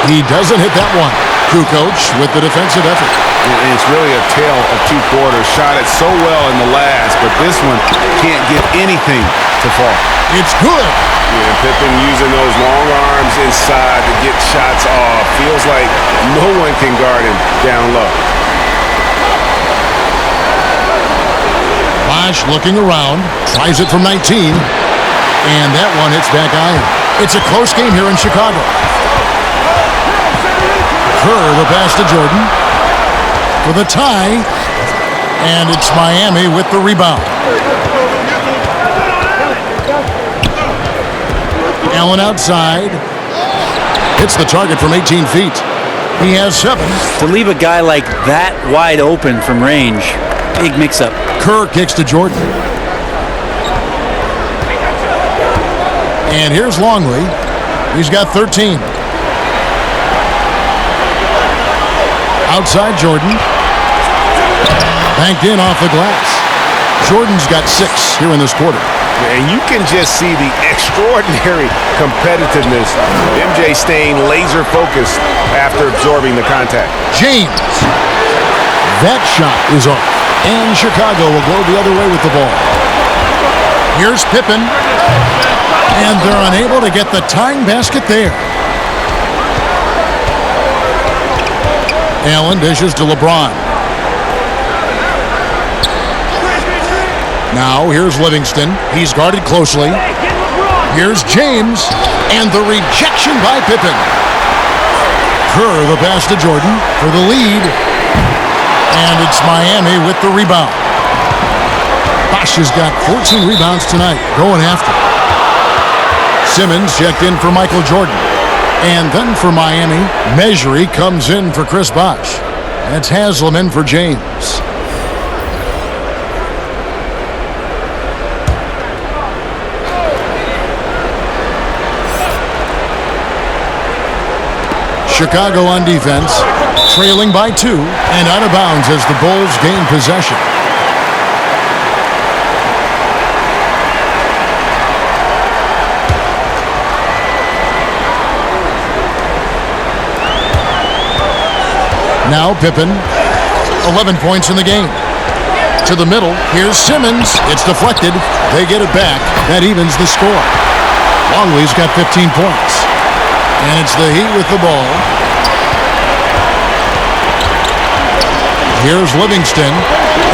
He doesn't hit that one. Kukoc with the defensive effort. And it's really a tale of two quarters. Shot it so well in the last, but this one can't get anything to fall. It's good. Yeah, Pippen using those long arms inside to get shots off. Feels like no one can guard him down low. Bosh looking around, tries it from 19, and that one hits back iron. It's a close game here in Chicago. Kerr, the pass to Jordan for the tie, and it's Miami with the rebound. Allen outside, hits the target from 18 feet. He has 7. To leave a guy like that wide open from range, big mix-up. Kerr kicks to Jordan. And here's Longley. He's got 13. Outside Jordan. Banked in off the glass. Jordan's got 6 here in this quarter. And you can just see the extraordinary competitiveness. MJ staying laser focused after absorbing the contact. James. That shot is off. And Chicago will go the other way with the ball. Here's Pippen. And they're unable to get the tying basket there. Allen dishes to LeBron. Now here's Livingston. He's guarded closely. Here's James. And the rejection by Pippen. Kerr, the pass to Jordan for the lead. And it's Miami with the rebound. Bosh has got 14 rebounds tonight, going after. Simmons checked in for Michael Jordan. And then for Miami, Mejri comes in for Chris Bosh. That's Haslam in for James. Chicago on defense, trailing by 2 and out of bounds as the Bulls gain possession. Now Pippen, 11 points in the game. To the middle, here's Simmons. It's deflected. They get it back. That evens the score. Longley's got 15 points. And it's the Heat with the ball. Here's Livingston.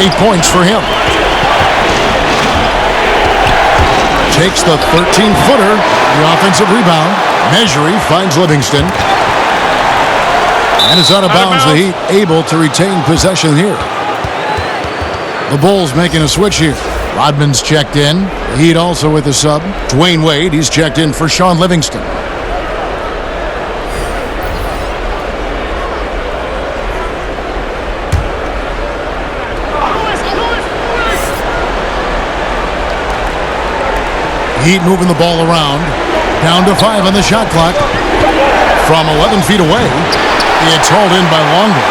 8 points for him. Takes the 13-footer. The offensive rebound. Mejri finds Livingston. And it's out of bounds. The Heat able to retain possession here. The Bulls making a switch here. Rodman's checked in. The Heat also with a sub. Dwayne Wade, he's checked in for Sean Livingston. Heat moving the ball around. Down to 5 on the shot clock. From 11 feet away, it's hauled in by Longley.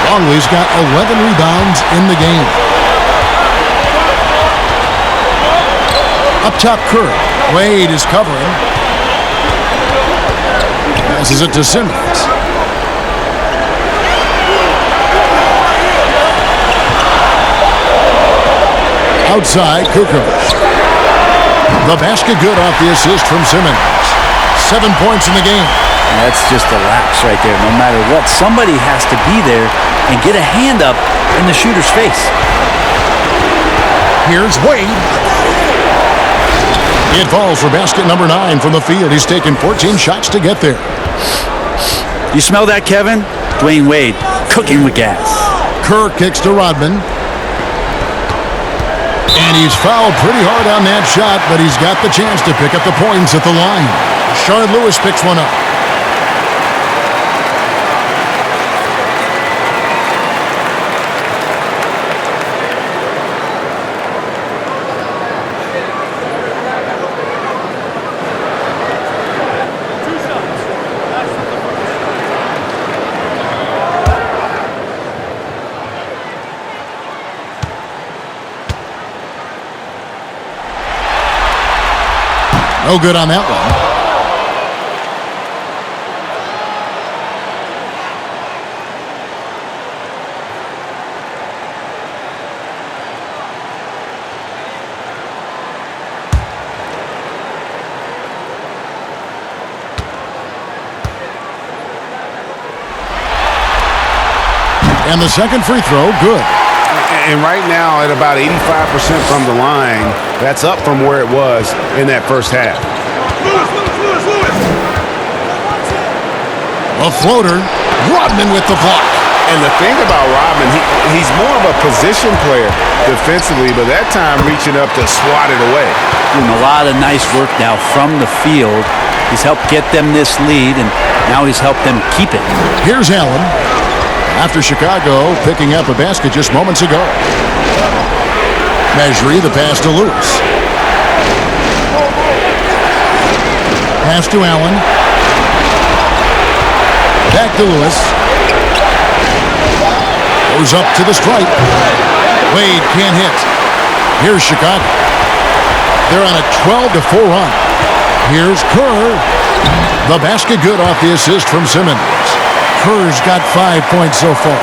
Longley's got 11 rebounds in the game. Up top, Kerr. Wade is covering. Passes it to Simmons. Outside, Kukoc. The basket good off the assist from Simmons. 7 points in the game. That's just a lapse right there. No matter what, somebody has to be there and get a hand up in the shooter's face. Here's Wade. It falls for basket number 9 from the field. He's taken 14 shots to get there. You smell that, Kevin? Dwayne Wade cooking with gas. Kerr kicks to Rodman. And he's fouled pretty hard on that shot, but he's got the chance to pick up the points at the line. Sean Lewis picks one up. No good on that one. And the second free throw, good. And right now at about 85% from the line, that's up from where it was in that first half. A floater. Rodman with the block. And the thing about Rodman, he's more of a position player defensively, but that time reaching up to swat it away. Doing a lot of nice work now from the field. He's helped get them this lead, and now he's helped them keep it. Here's Allen. After Chicago picking up a basket just moments ago. Mejri, the pass to Lewis. Pass to Allen. Back to Lewis. Goes up to the stripe. Wade can't hit. Here's Chicago. They're on a 12-4 run. Here's Kerr. The basket good off the assist from Simmons. Kerr's got 5 points so far.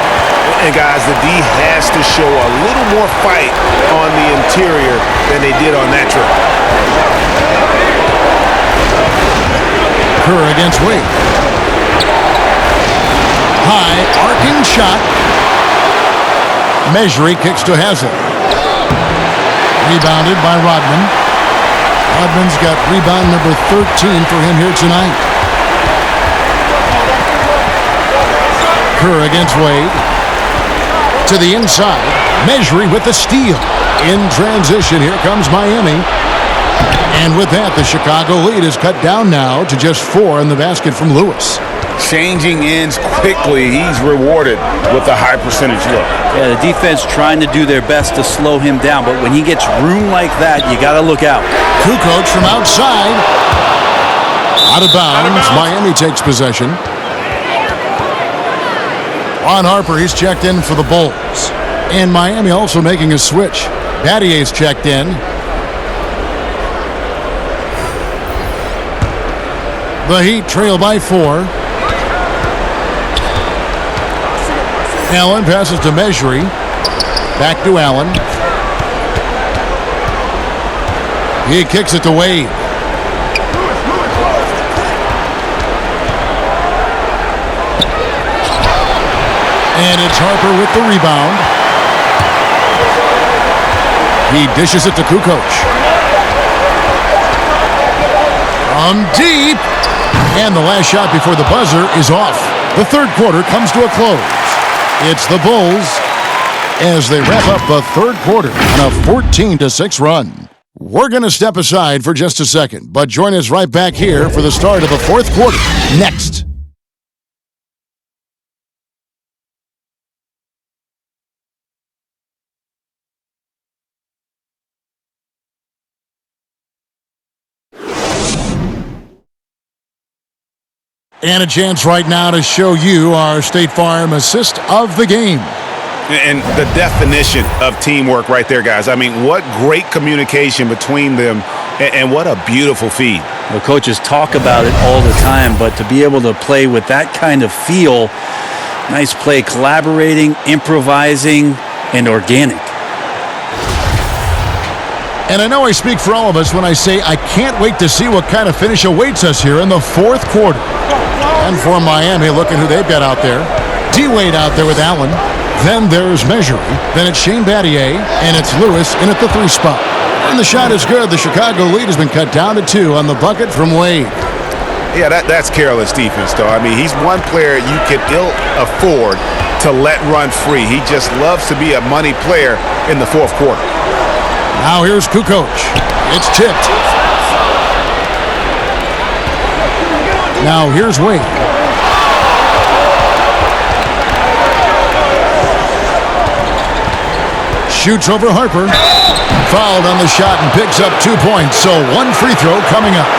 And guys, the D has to show a little more fight on the interior than they did on that trip. Kerr against Wade. High arcing shot. Mejri kicks to Hazel. Rebounded by Rodman. Rodman's got rebound number 13 for him here tonight. Kerr against Wade. To the inside. Mejri with the steal. In transition, here comes Miami. And with that, the Chicago lead is cut down now to just 4 in the basket from Lewis. Changing ends quickly. He's rewarded with a high percentage look. Yeah, the defense trying to do their best to slow him down, but when he gets room like that, you got to look out. Kukoc from outside. Out of bounds. Miami takes possession. Ron Harper, he's checked in for the Bulls. And Miami also making a switch. Battier's checked in. The Heat trail by 4. Allen passes to Mejri. Back to Allen. He kicks it to Wade. And it's Harper with the rebound. He dishes it to Kukoc. From deep. And the last shot before the buzzer is off. The third quarter comes to a close. It's the Bulls as they wrap up the third quarter on a 14-6 run. We're going to step aside for just a second, but join us right back here for the start of the fourth quarter next. And a chance right now to show you our State Farm assist of the game. And the definition of teamwork right there, guys. I mean, what great communication between them, and what a beautiful feed. The coaches talk about it all the time, but to be able to play with that kind of feel, nice play, collaborating, improvising, and organic. And I know I speak for all of us when I say I can't wait to see what kind of finish awaits us here in the fourth quarter. And for Miami, look at who they've got out there. D-Wade out there with Allen. Then there's Mejri. Then it's Shane Battier. And it's Lewis in at the 3 spot. And the shot is good. The Chicago lead has been cut down to 2 on the bucket from Wade. Yeah, that's careless defense, though. I mean, he's one player you can ill afford to let run free. He just loves to be a money player in the fourth quarter. Now here's Kukoc. It's tipped. Now here's Wade. Shoots over Harper. Fouled on the shot and picks up 2 points. So 1 free throw coming up.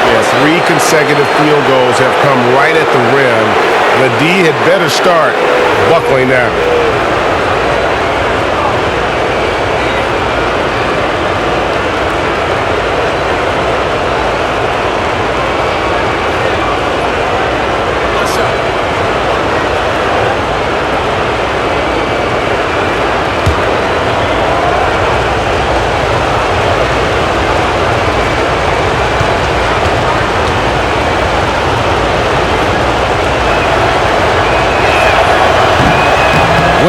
Yeah, 3 consecutive field goals have come right at the rim. The D had better start buckling down.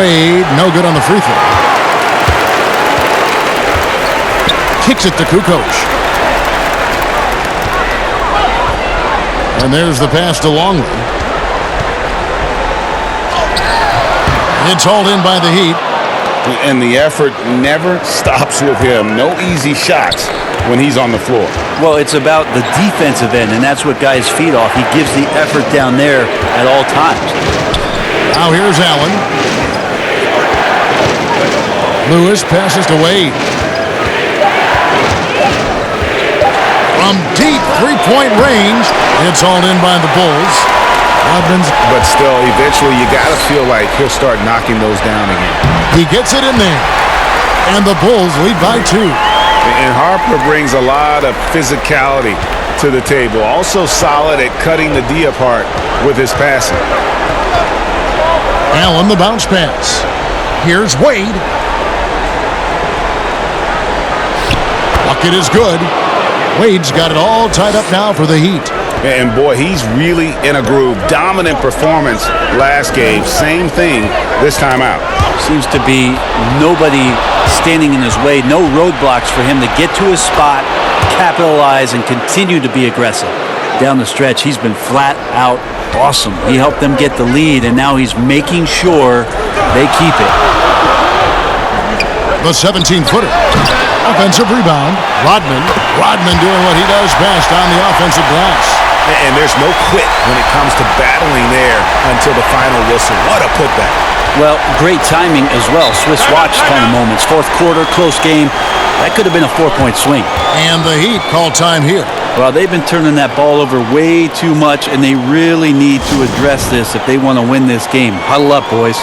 Wade, no good on the free throw. Kicks it to Kukoc. And there's the pass to Longley. It's hauled in by the Heat. And the effort never stops with him. No easy shots when he's on the floor. Well, it's about the defensive end, and that's what guys feed off. He gives the effort down there at all times. Now here's Allen. Lewis passes to Wade. From deep three-point range, it's hauled in by the Bulls. Rodman's, but still, eventually you got to feel like he'll start knocking those down again. He gets it in there. And the Bulls lead by 2. And Harper brings a lot of physicality to the table. Also solid at cutting the D apart with his passing. Allen, the bounce pass. Here's Wade. Bucket is good. Wade's got it all tied up now for the Heat. And boy, he's really in a groove. Dominant performance last game. Same thing this time out. Seems to be nobody standing in his way. No roadblocks for him to get to his spot, capitalize, and continue to be aggressive. Down the stretch, he's been flat out awesome. He helped them get the lead, and now he's making sure they keep it. The 17-footer. Offensive rebound. Rodman doing what he does best on the offensive glass. And there's no quit when it comes to battling there until the final whistle. What a putback. Well, great timing as well. Swiss watch kind of moments. Fourth quarter, close game. That could have been a 4-point swing. And the Heat call time here. Well, they've been turning that ball over way too much, and they really need to address this if they want to win this game. Huddle up, boys.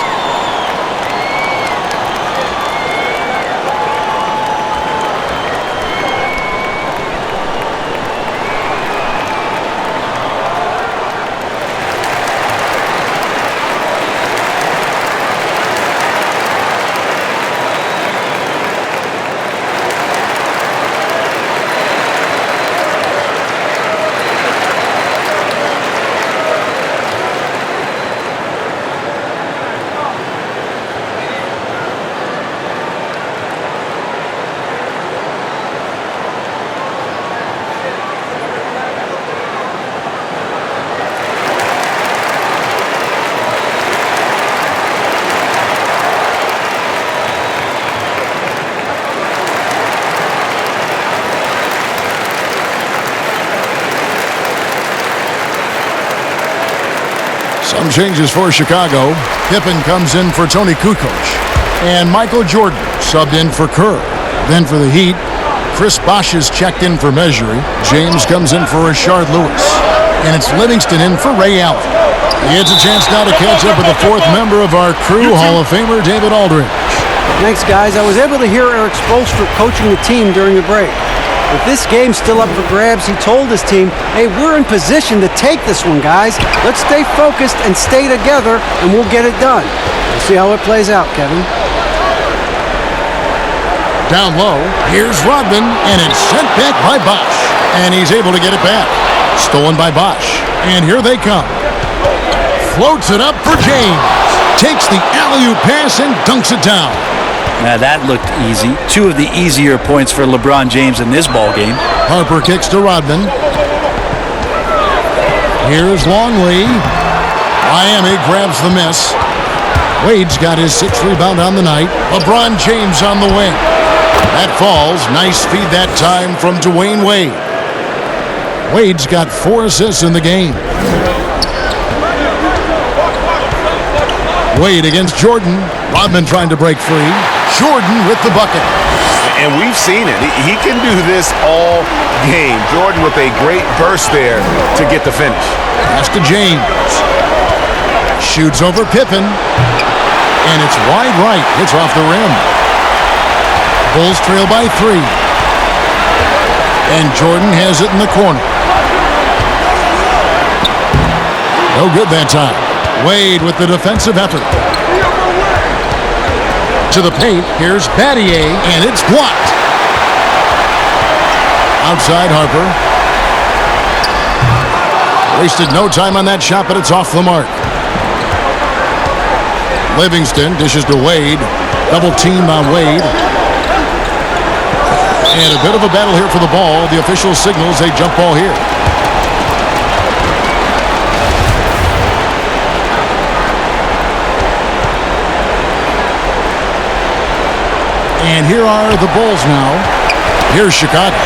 Some changes for Chicago. Pippen comes in for Tony Kukoc. And Michael Jordan subbed in for Kerr. Then for the Heat, Chris Bosh is checked in for Measury. James comes in for Rashard Lewis. And it's Livingston in for Ray Allen. He gets a chance now to catch up with the 4th member of our crew, Hall of Famer David Aldridge. Thanks, guys. I was able to hear Eric Spoelstra coaching the team during the break. With this game still up for grabs, he told his team, hey, we're in position to take this one, guys. Let's stay focused and stay together, and we'll get it done. We'll see how it plays out, Kevin. Down low, here's Rodman, and it's sent back by Bosh. And he's able to get it back. Stolen by Bosh. And here they come. Floats it up for James. Takes the alley-oop pass and dunks it down. Now that looked easy. 2 of the easier points for LeBron James in this ball game. Harper kicks to Rodman. Here's Longley. Miami grabs the miss. Wade's got his 6th rebound on the night. LeBron James on the wing. That falls. Nice feed that time from Dwayne Wade. Wade's got 4 assists in the game. Wade against Jordan. Rodman trying to break free. Jordan with the bucket. And we've seen it. He can do this all game. Jordan with a great burst there to get the finish. Pass to James. Shoots over Pippen. And it's wide right. It's off the rim. Bulls trail by 3. And Jordan has it in the corner. No good that time. Wade with the defensive effort. To the paint, here's Battier, and it's blocked. Outside Harper. Wasted no time on that shot, but it's off the mark. Livingston dishes to Wade. Double team on Wade. And a bit of a battle here for the ball. The official signals a jump ball here. And here are the Bulls now. Here's Chicago.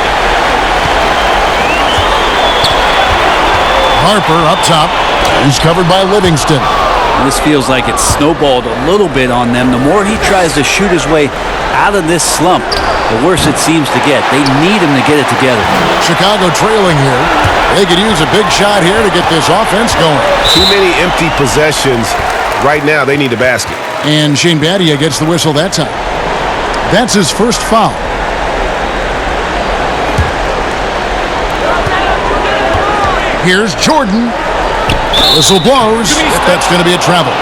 Harper up top. He's covered by Livingston. This feels like it's snowballed a little bit on them. The more he tries to shoot his way out of this slump, the worse it seems to get. They need him to get it together. Chicago trailing here. They could use a big shot here to get this offense going. Too many empty possessions. Right now, they need a basket. And Shane Battier gets the whistle that time. That's his first foul. Here's Jordan. Whistle blows. If that's going to be a travel.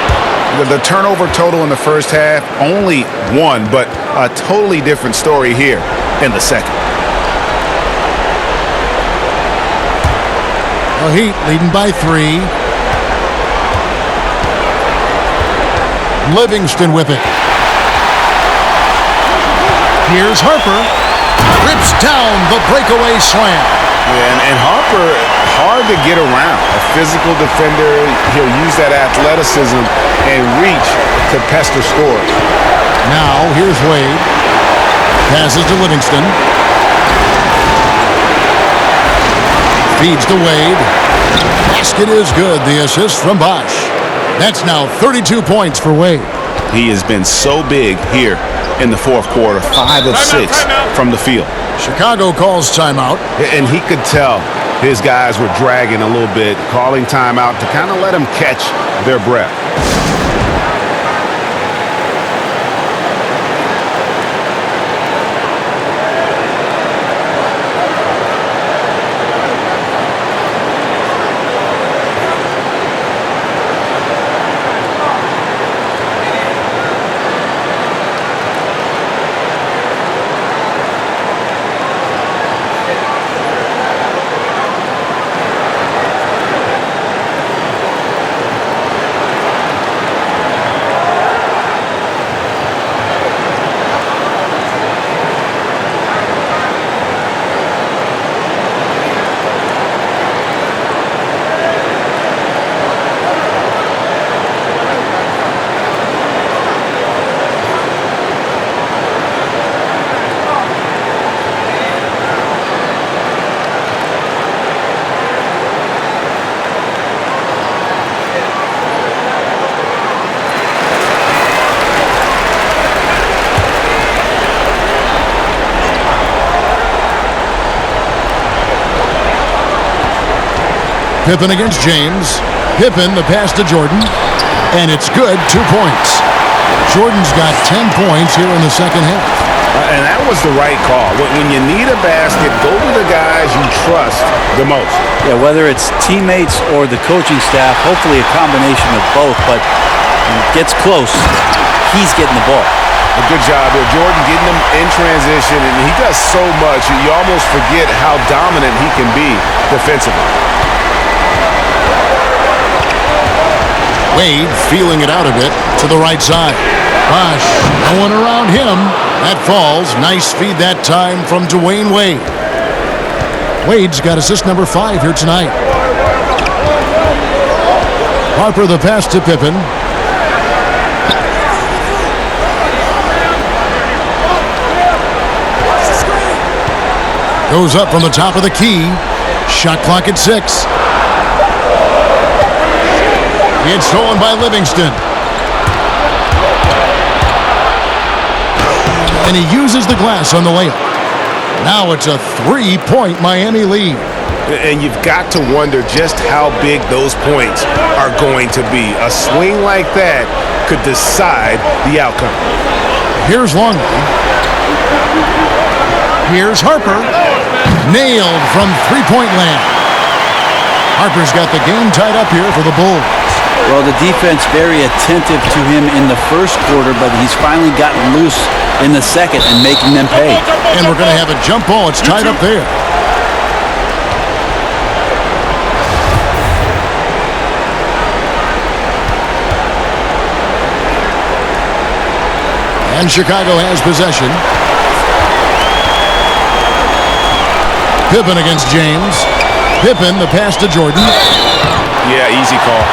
The turnover total in the first half, only one, but a totally different story here in the second. The Heat leading by 3. Livingston with it. Here's Harper. Rips down the breakaway slam. And Harper, hard to get around. A physical defender, he'll use that athleticism and reach to pester scores. Now, here's Wade. Passes to Livingston. Feeds to Wade. Basket is good. The assist from Bosch. That's now 32 points for Wade. He has been so big here in the fourth quarter. 5 of 6 from the field. Chicago calls timeout. And he could tell his guys were dragging a little bit, calling timeout to kind of let them catch their breath. Pippen against James. Pippen, the pass to Jordan. And it's good, 2 points. Jordan's got 10 points here in the second half. And that was the right call. When you need a basket, go to the guys you trust the most. Yeah, whether it's teammates or the coaching staff, hopefully a combination of both. But when it gets close, he's getting the ball. A good job there. Jordan getting them in transition, and he does so much. You almost forget how dominant he can be defensively. Wade feeling it out a bit to the right side. Bosch, no one around him. That falls. Nice feed that time from Dwayne Wade. Wade's got assist number 5 here tonight. Harper the pass to Pippen. Goes up from the top of the key. Shot clock at 6. It's stolen by Livingston. And he uses the glass on the layup. Now it's a 3-point Miami lead. And you've got to wonder just how big those points are going to be. A swing like that could decide the outcome. Here's Longley. Here's Harper. Nailed from three-point land. Harper's got the game tied up here for the Bulls. Well, the defense very attentive to him in the first quarter, but he's finally gotten loose in the second and making them pay. And we're going to have a jump ball. It's tied up there. And Chicago has possession. Pippen against James. Pippen, the pass to Jordan. Yeah, easy call.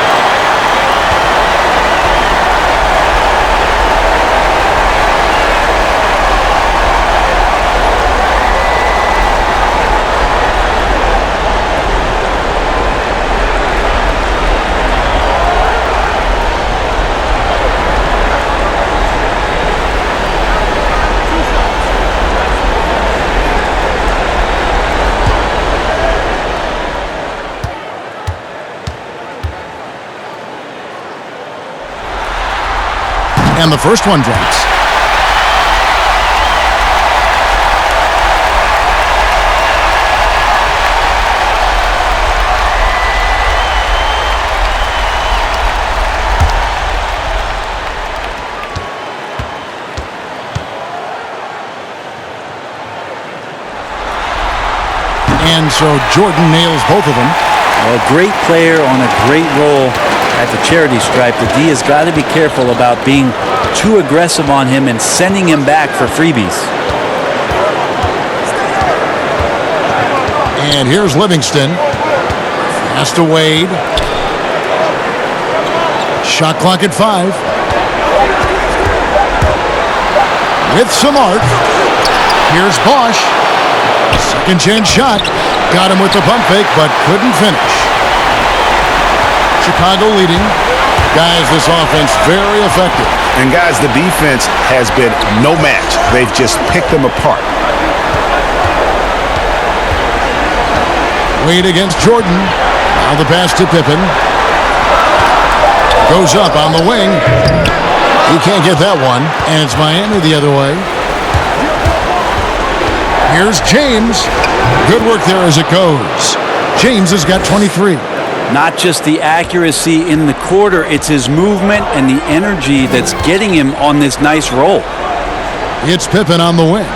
And the first one drops. And so Jordan nails both of them. A great player on a great role at the charity stripe. The D has got to be careful about being too aggressive on him and sending him back for freebies. And here's Livingston. Pass to Wade. Shot clock at 5. With some art. Here's Bosch. Second chance shot. Got him with the pump fake, but couldn't finish. Chicago leading. Guys, this offense very effective. And guys, the defense has been no match. They've just picked them apart. Wade against Jordan. Now the pass to Pippen. Goes up on the wing. He can't get that one. And it's Miami the other way. Here's James. Good work there as it goes. James has got 23. Not just the accuracy in the quarter, it's his movement and the energy that's getting him on this nice roll. It's Pippen on the wing.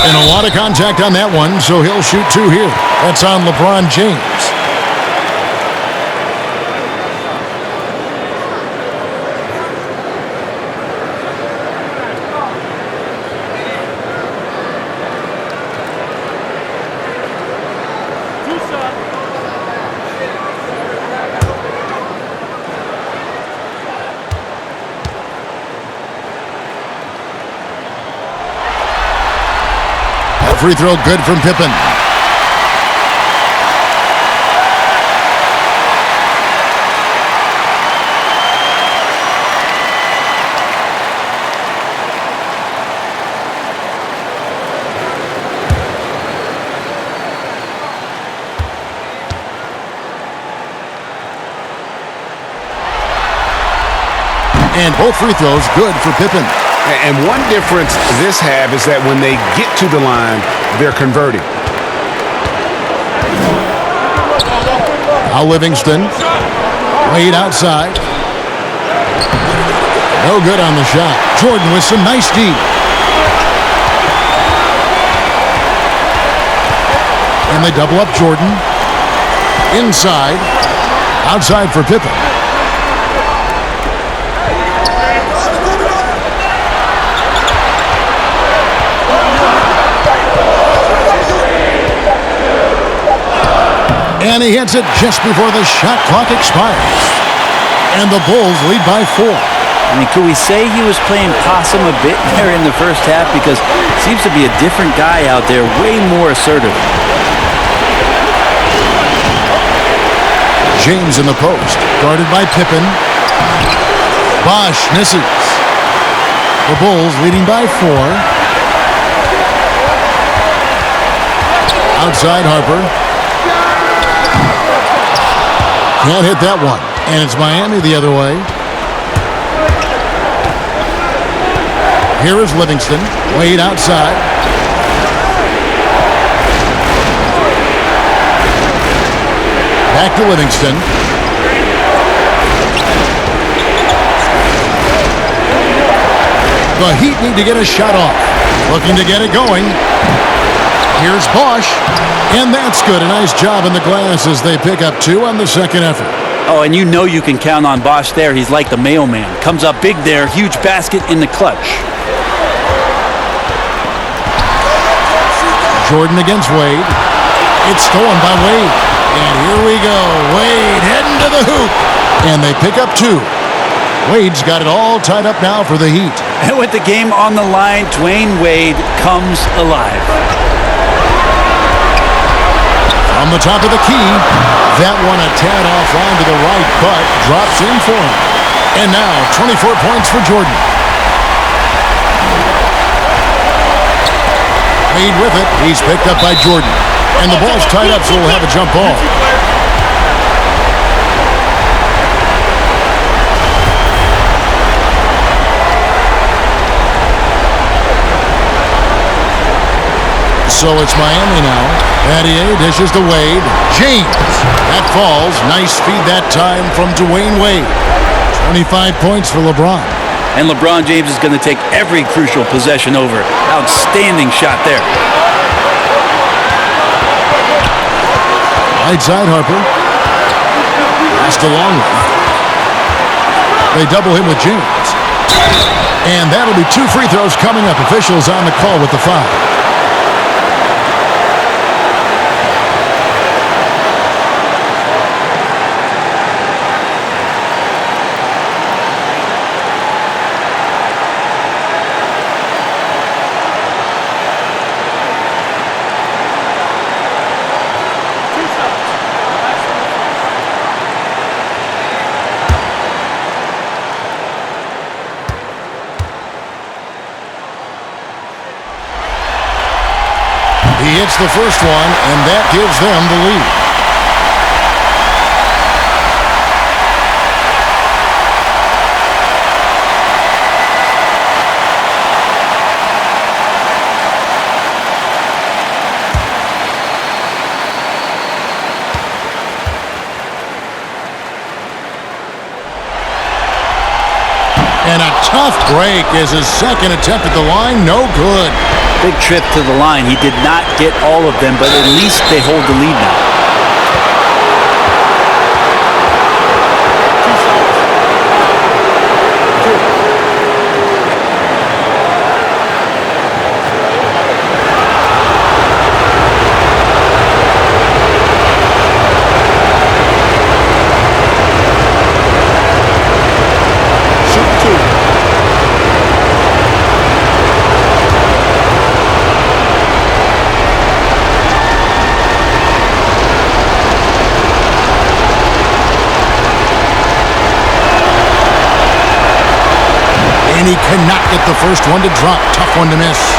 And a lot of contact on that one, so he'll shoot 2 here. That's on LeBron James. Free throw good from Pippen. And both free throws good for Pippen. And one difference this half is that when they get to the line, they're converting. Now Livingston. Wade outside. No good on the shot. Jordan with some nice D. And they double up Jordan. Inside. Outside for Pippen. And he hits it just before the shot clock expires. And the Bulls lead by 4. I mean, could we say he was playing possum a bit there in the first half? Because it seems to be a different guy out there, way more assertive. James in the post, guarded by Pippen. Bosch misses. The Bulls leading by 4. Outside Harper. Can't hit that one. And it's Miami the other way. Here is Livingston. Wade outside. Back to Livingston. The Heat need to get a shot off. Looking to get it going. Here's Bosch. And that's good. A nice job in the glass as they pick up 2 on the second effort. Oh, and you know you can count on Bosch there. He's like the mailman. Comes up big there. Huge basket in the clutch. Jordan against Wade. It's stolen by Wade. And here we go. Wade heading to the hoop. And they pick up 2. Wade's got it all tied up now for the Heat. And with the game on the line, Dwayne Wade comes alive. From the top of the key, that one a tad offline to the right, but drops in for him. And now 24 points for Jordan. Wade with it. He's picked up by Jordan. And the ball's tied up, so we'll have a jump ball. So it's Miami now. Battier dishes to Wade. James. That falls. Nice feed that time from Dwayne Wade. 25 points for LeBron. And LeBron James is going to take every crucial possession over. Outstanding shot there. Right side, Harper. Pass to Longley. They double him with James. And that'll be 2 free throws coming up. Officials on the call with the foul. He hits the first one, and that gives them the lead. And a tough break is his second attempt at the line. No good. Big trip to the line. He did not get all of them, but at least they hold the lead now. And he cannot get the first one to drop. Tough one to miss.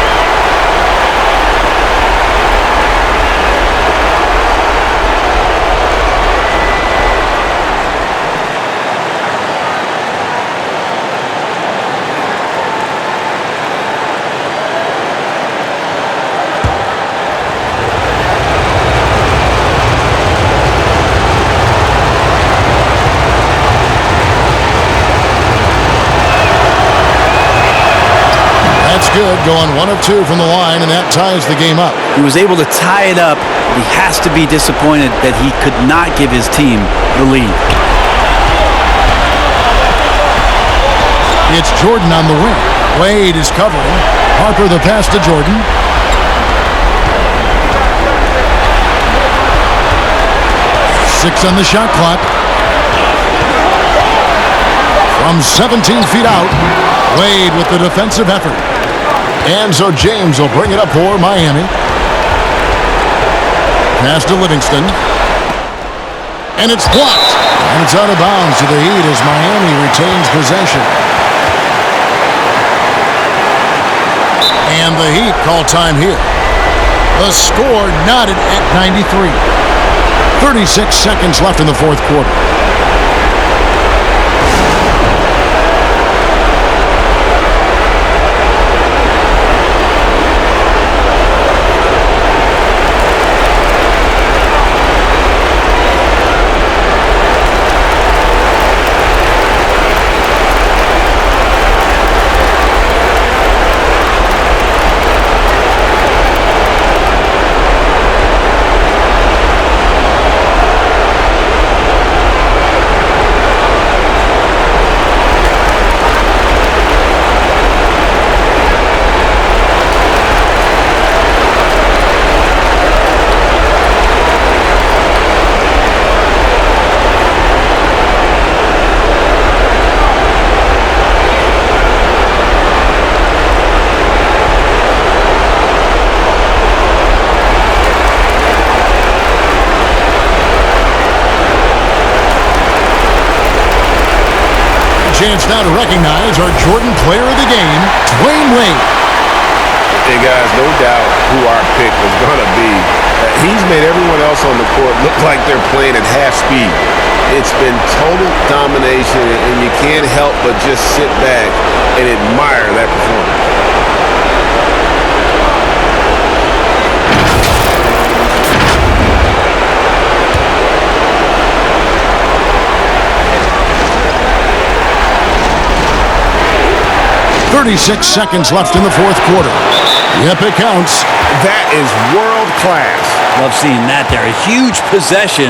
Good, going 1 of 2 from the line, and that ties the game up. He was able to tie it up. He has to be disappointed that he could not give his team the lead. It's Jordan on the wing. Wade is covering. Harper the pass to Jordan. Six on the shot clock. From 17 feet out, Wade with the defensive effort. And so James will bring it up for Miami. Pass to Livingston. And it's blocked. And it's out of bounds to the Heat as Miami retains possession. And the Heat call time here. The score knotted at 93. 36 seconds left in the fourth quarter. chance now to recognize our Jordan Player of the Game, Dwayne Wade. And guys, no doubt who our pick was going to be. He's made everyone else on the court look like they're playing at half speed. It's been total domination, and you can't help but just sit back and admire that performance. .36 seconds left in the fourth quarter. Yep, it counts. That is world class. Love seeing that there. A huge possession,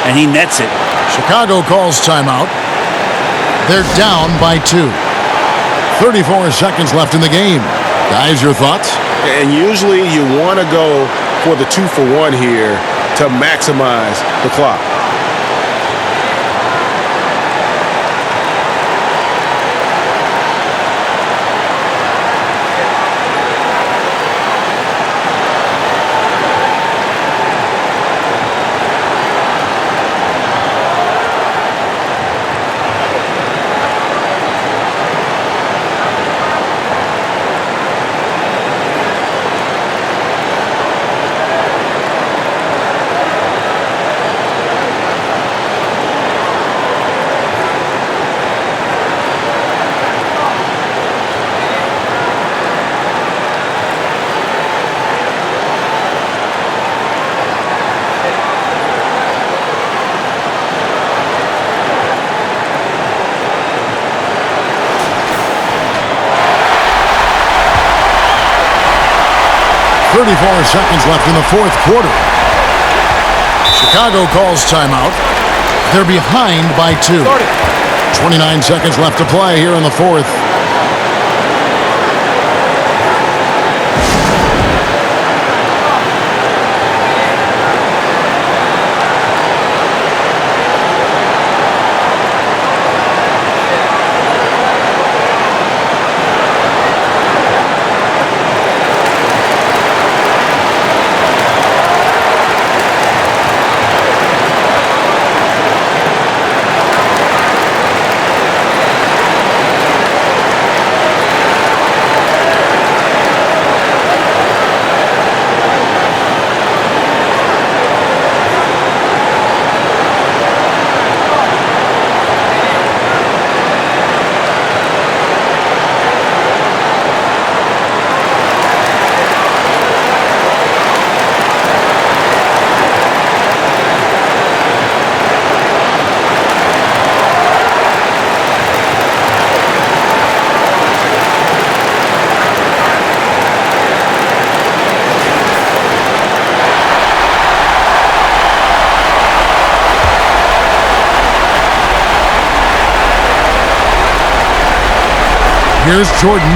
and he nets it. Chicago calls timeout. They're down by 2. 34 seconds left in the game. Guys, your thoughts? And usually you want to go for the 2-for-1 here to maximize the clock. Seconds left in the fourth quarter. Chicago calls timeout. They're behind by 2. 29 seconds left to play here in the fourth. Here's Jordan.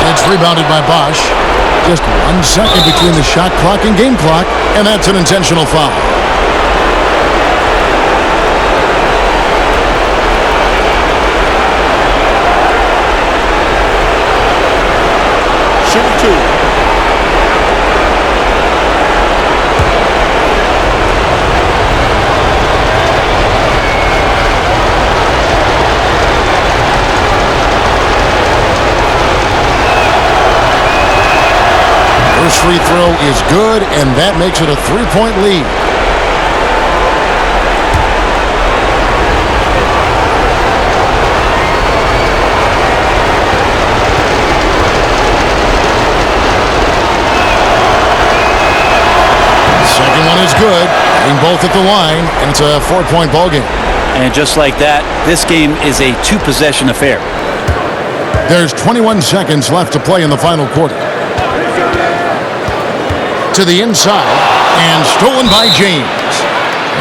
It's rebounded by Bosch. Just 1 second between the shot clock and game clock, and that's an intentional foul. Shoot 2. First free throw is good, and that makes it a 3-point lead. Second one is good, hitting both at the line, and it's a 4-point ball game. And just like that, this game is a 2-possession affair. There's 21 seconds left to play in the final quarter. To the inside, and stolen by James.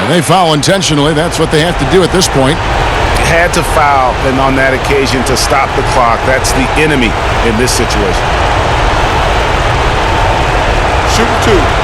And they foul intentionally. That's what they have to do at this point. Had to foul, and on that occasion to stop the clock. That's the enemy in this situation. Shoot 2.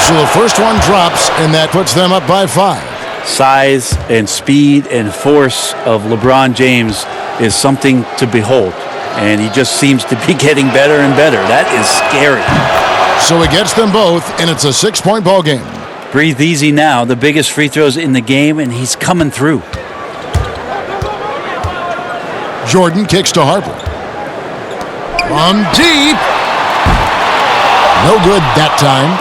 So the first one drops, and that puts them up by 5. Size and speed and force of LeBron James is something to behold. And he just seems to be getting better and better. That is scary. So he gets them both, and it's a 6-point ball game. Breathe easy now. The biggest free throws in the game, and he's coming through. Jordan kicks to Harper. From deep. No good that time.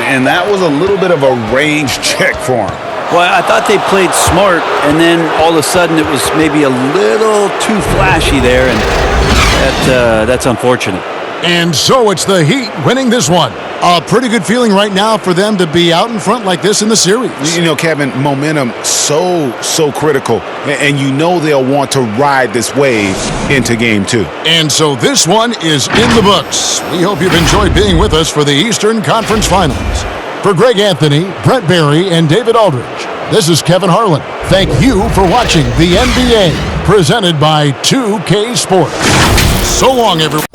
And that was a little bit of a range check for him. Well, I thought they played smart, and then all of a sudden it was maybe a little too flashy there, and that's unfortunate. And so it's the Heat winning this one. A pretty good feeling right now for them to be out in front like this in the series. You know, Kevin, momentum so critical, and you know they'll want to ride this wave into Game 2. And so this one is in the books. We hope you've enjoyed being with us for the Eastern Conference Finals. For Greg Anthony, Brett Barry, and David Aldridge, this is Kevin Harlan. Thank you for watching the NBA, presented by 2K Sports. So long, everyone.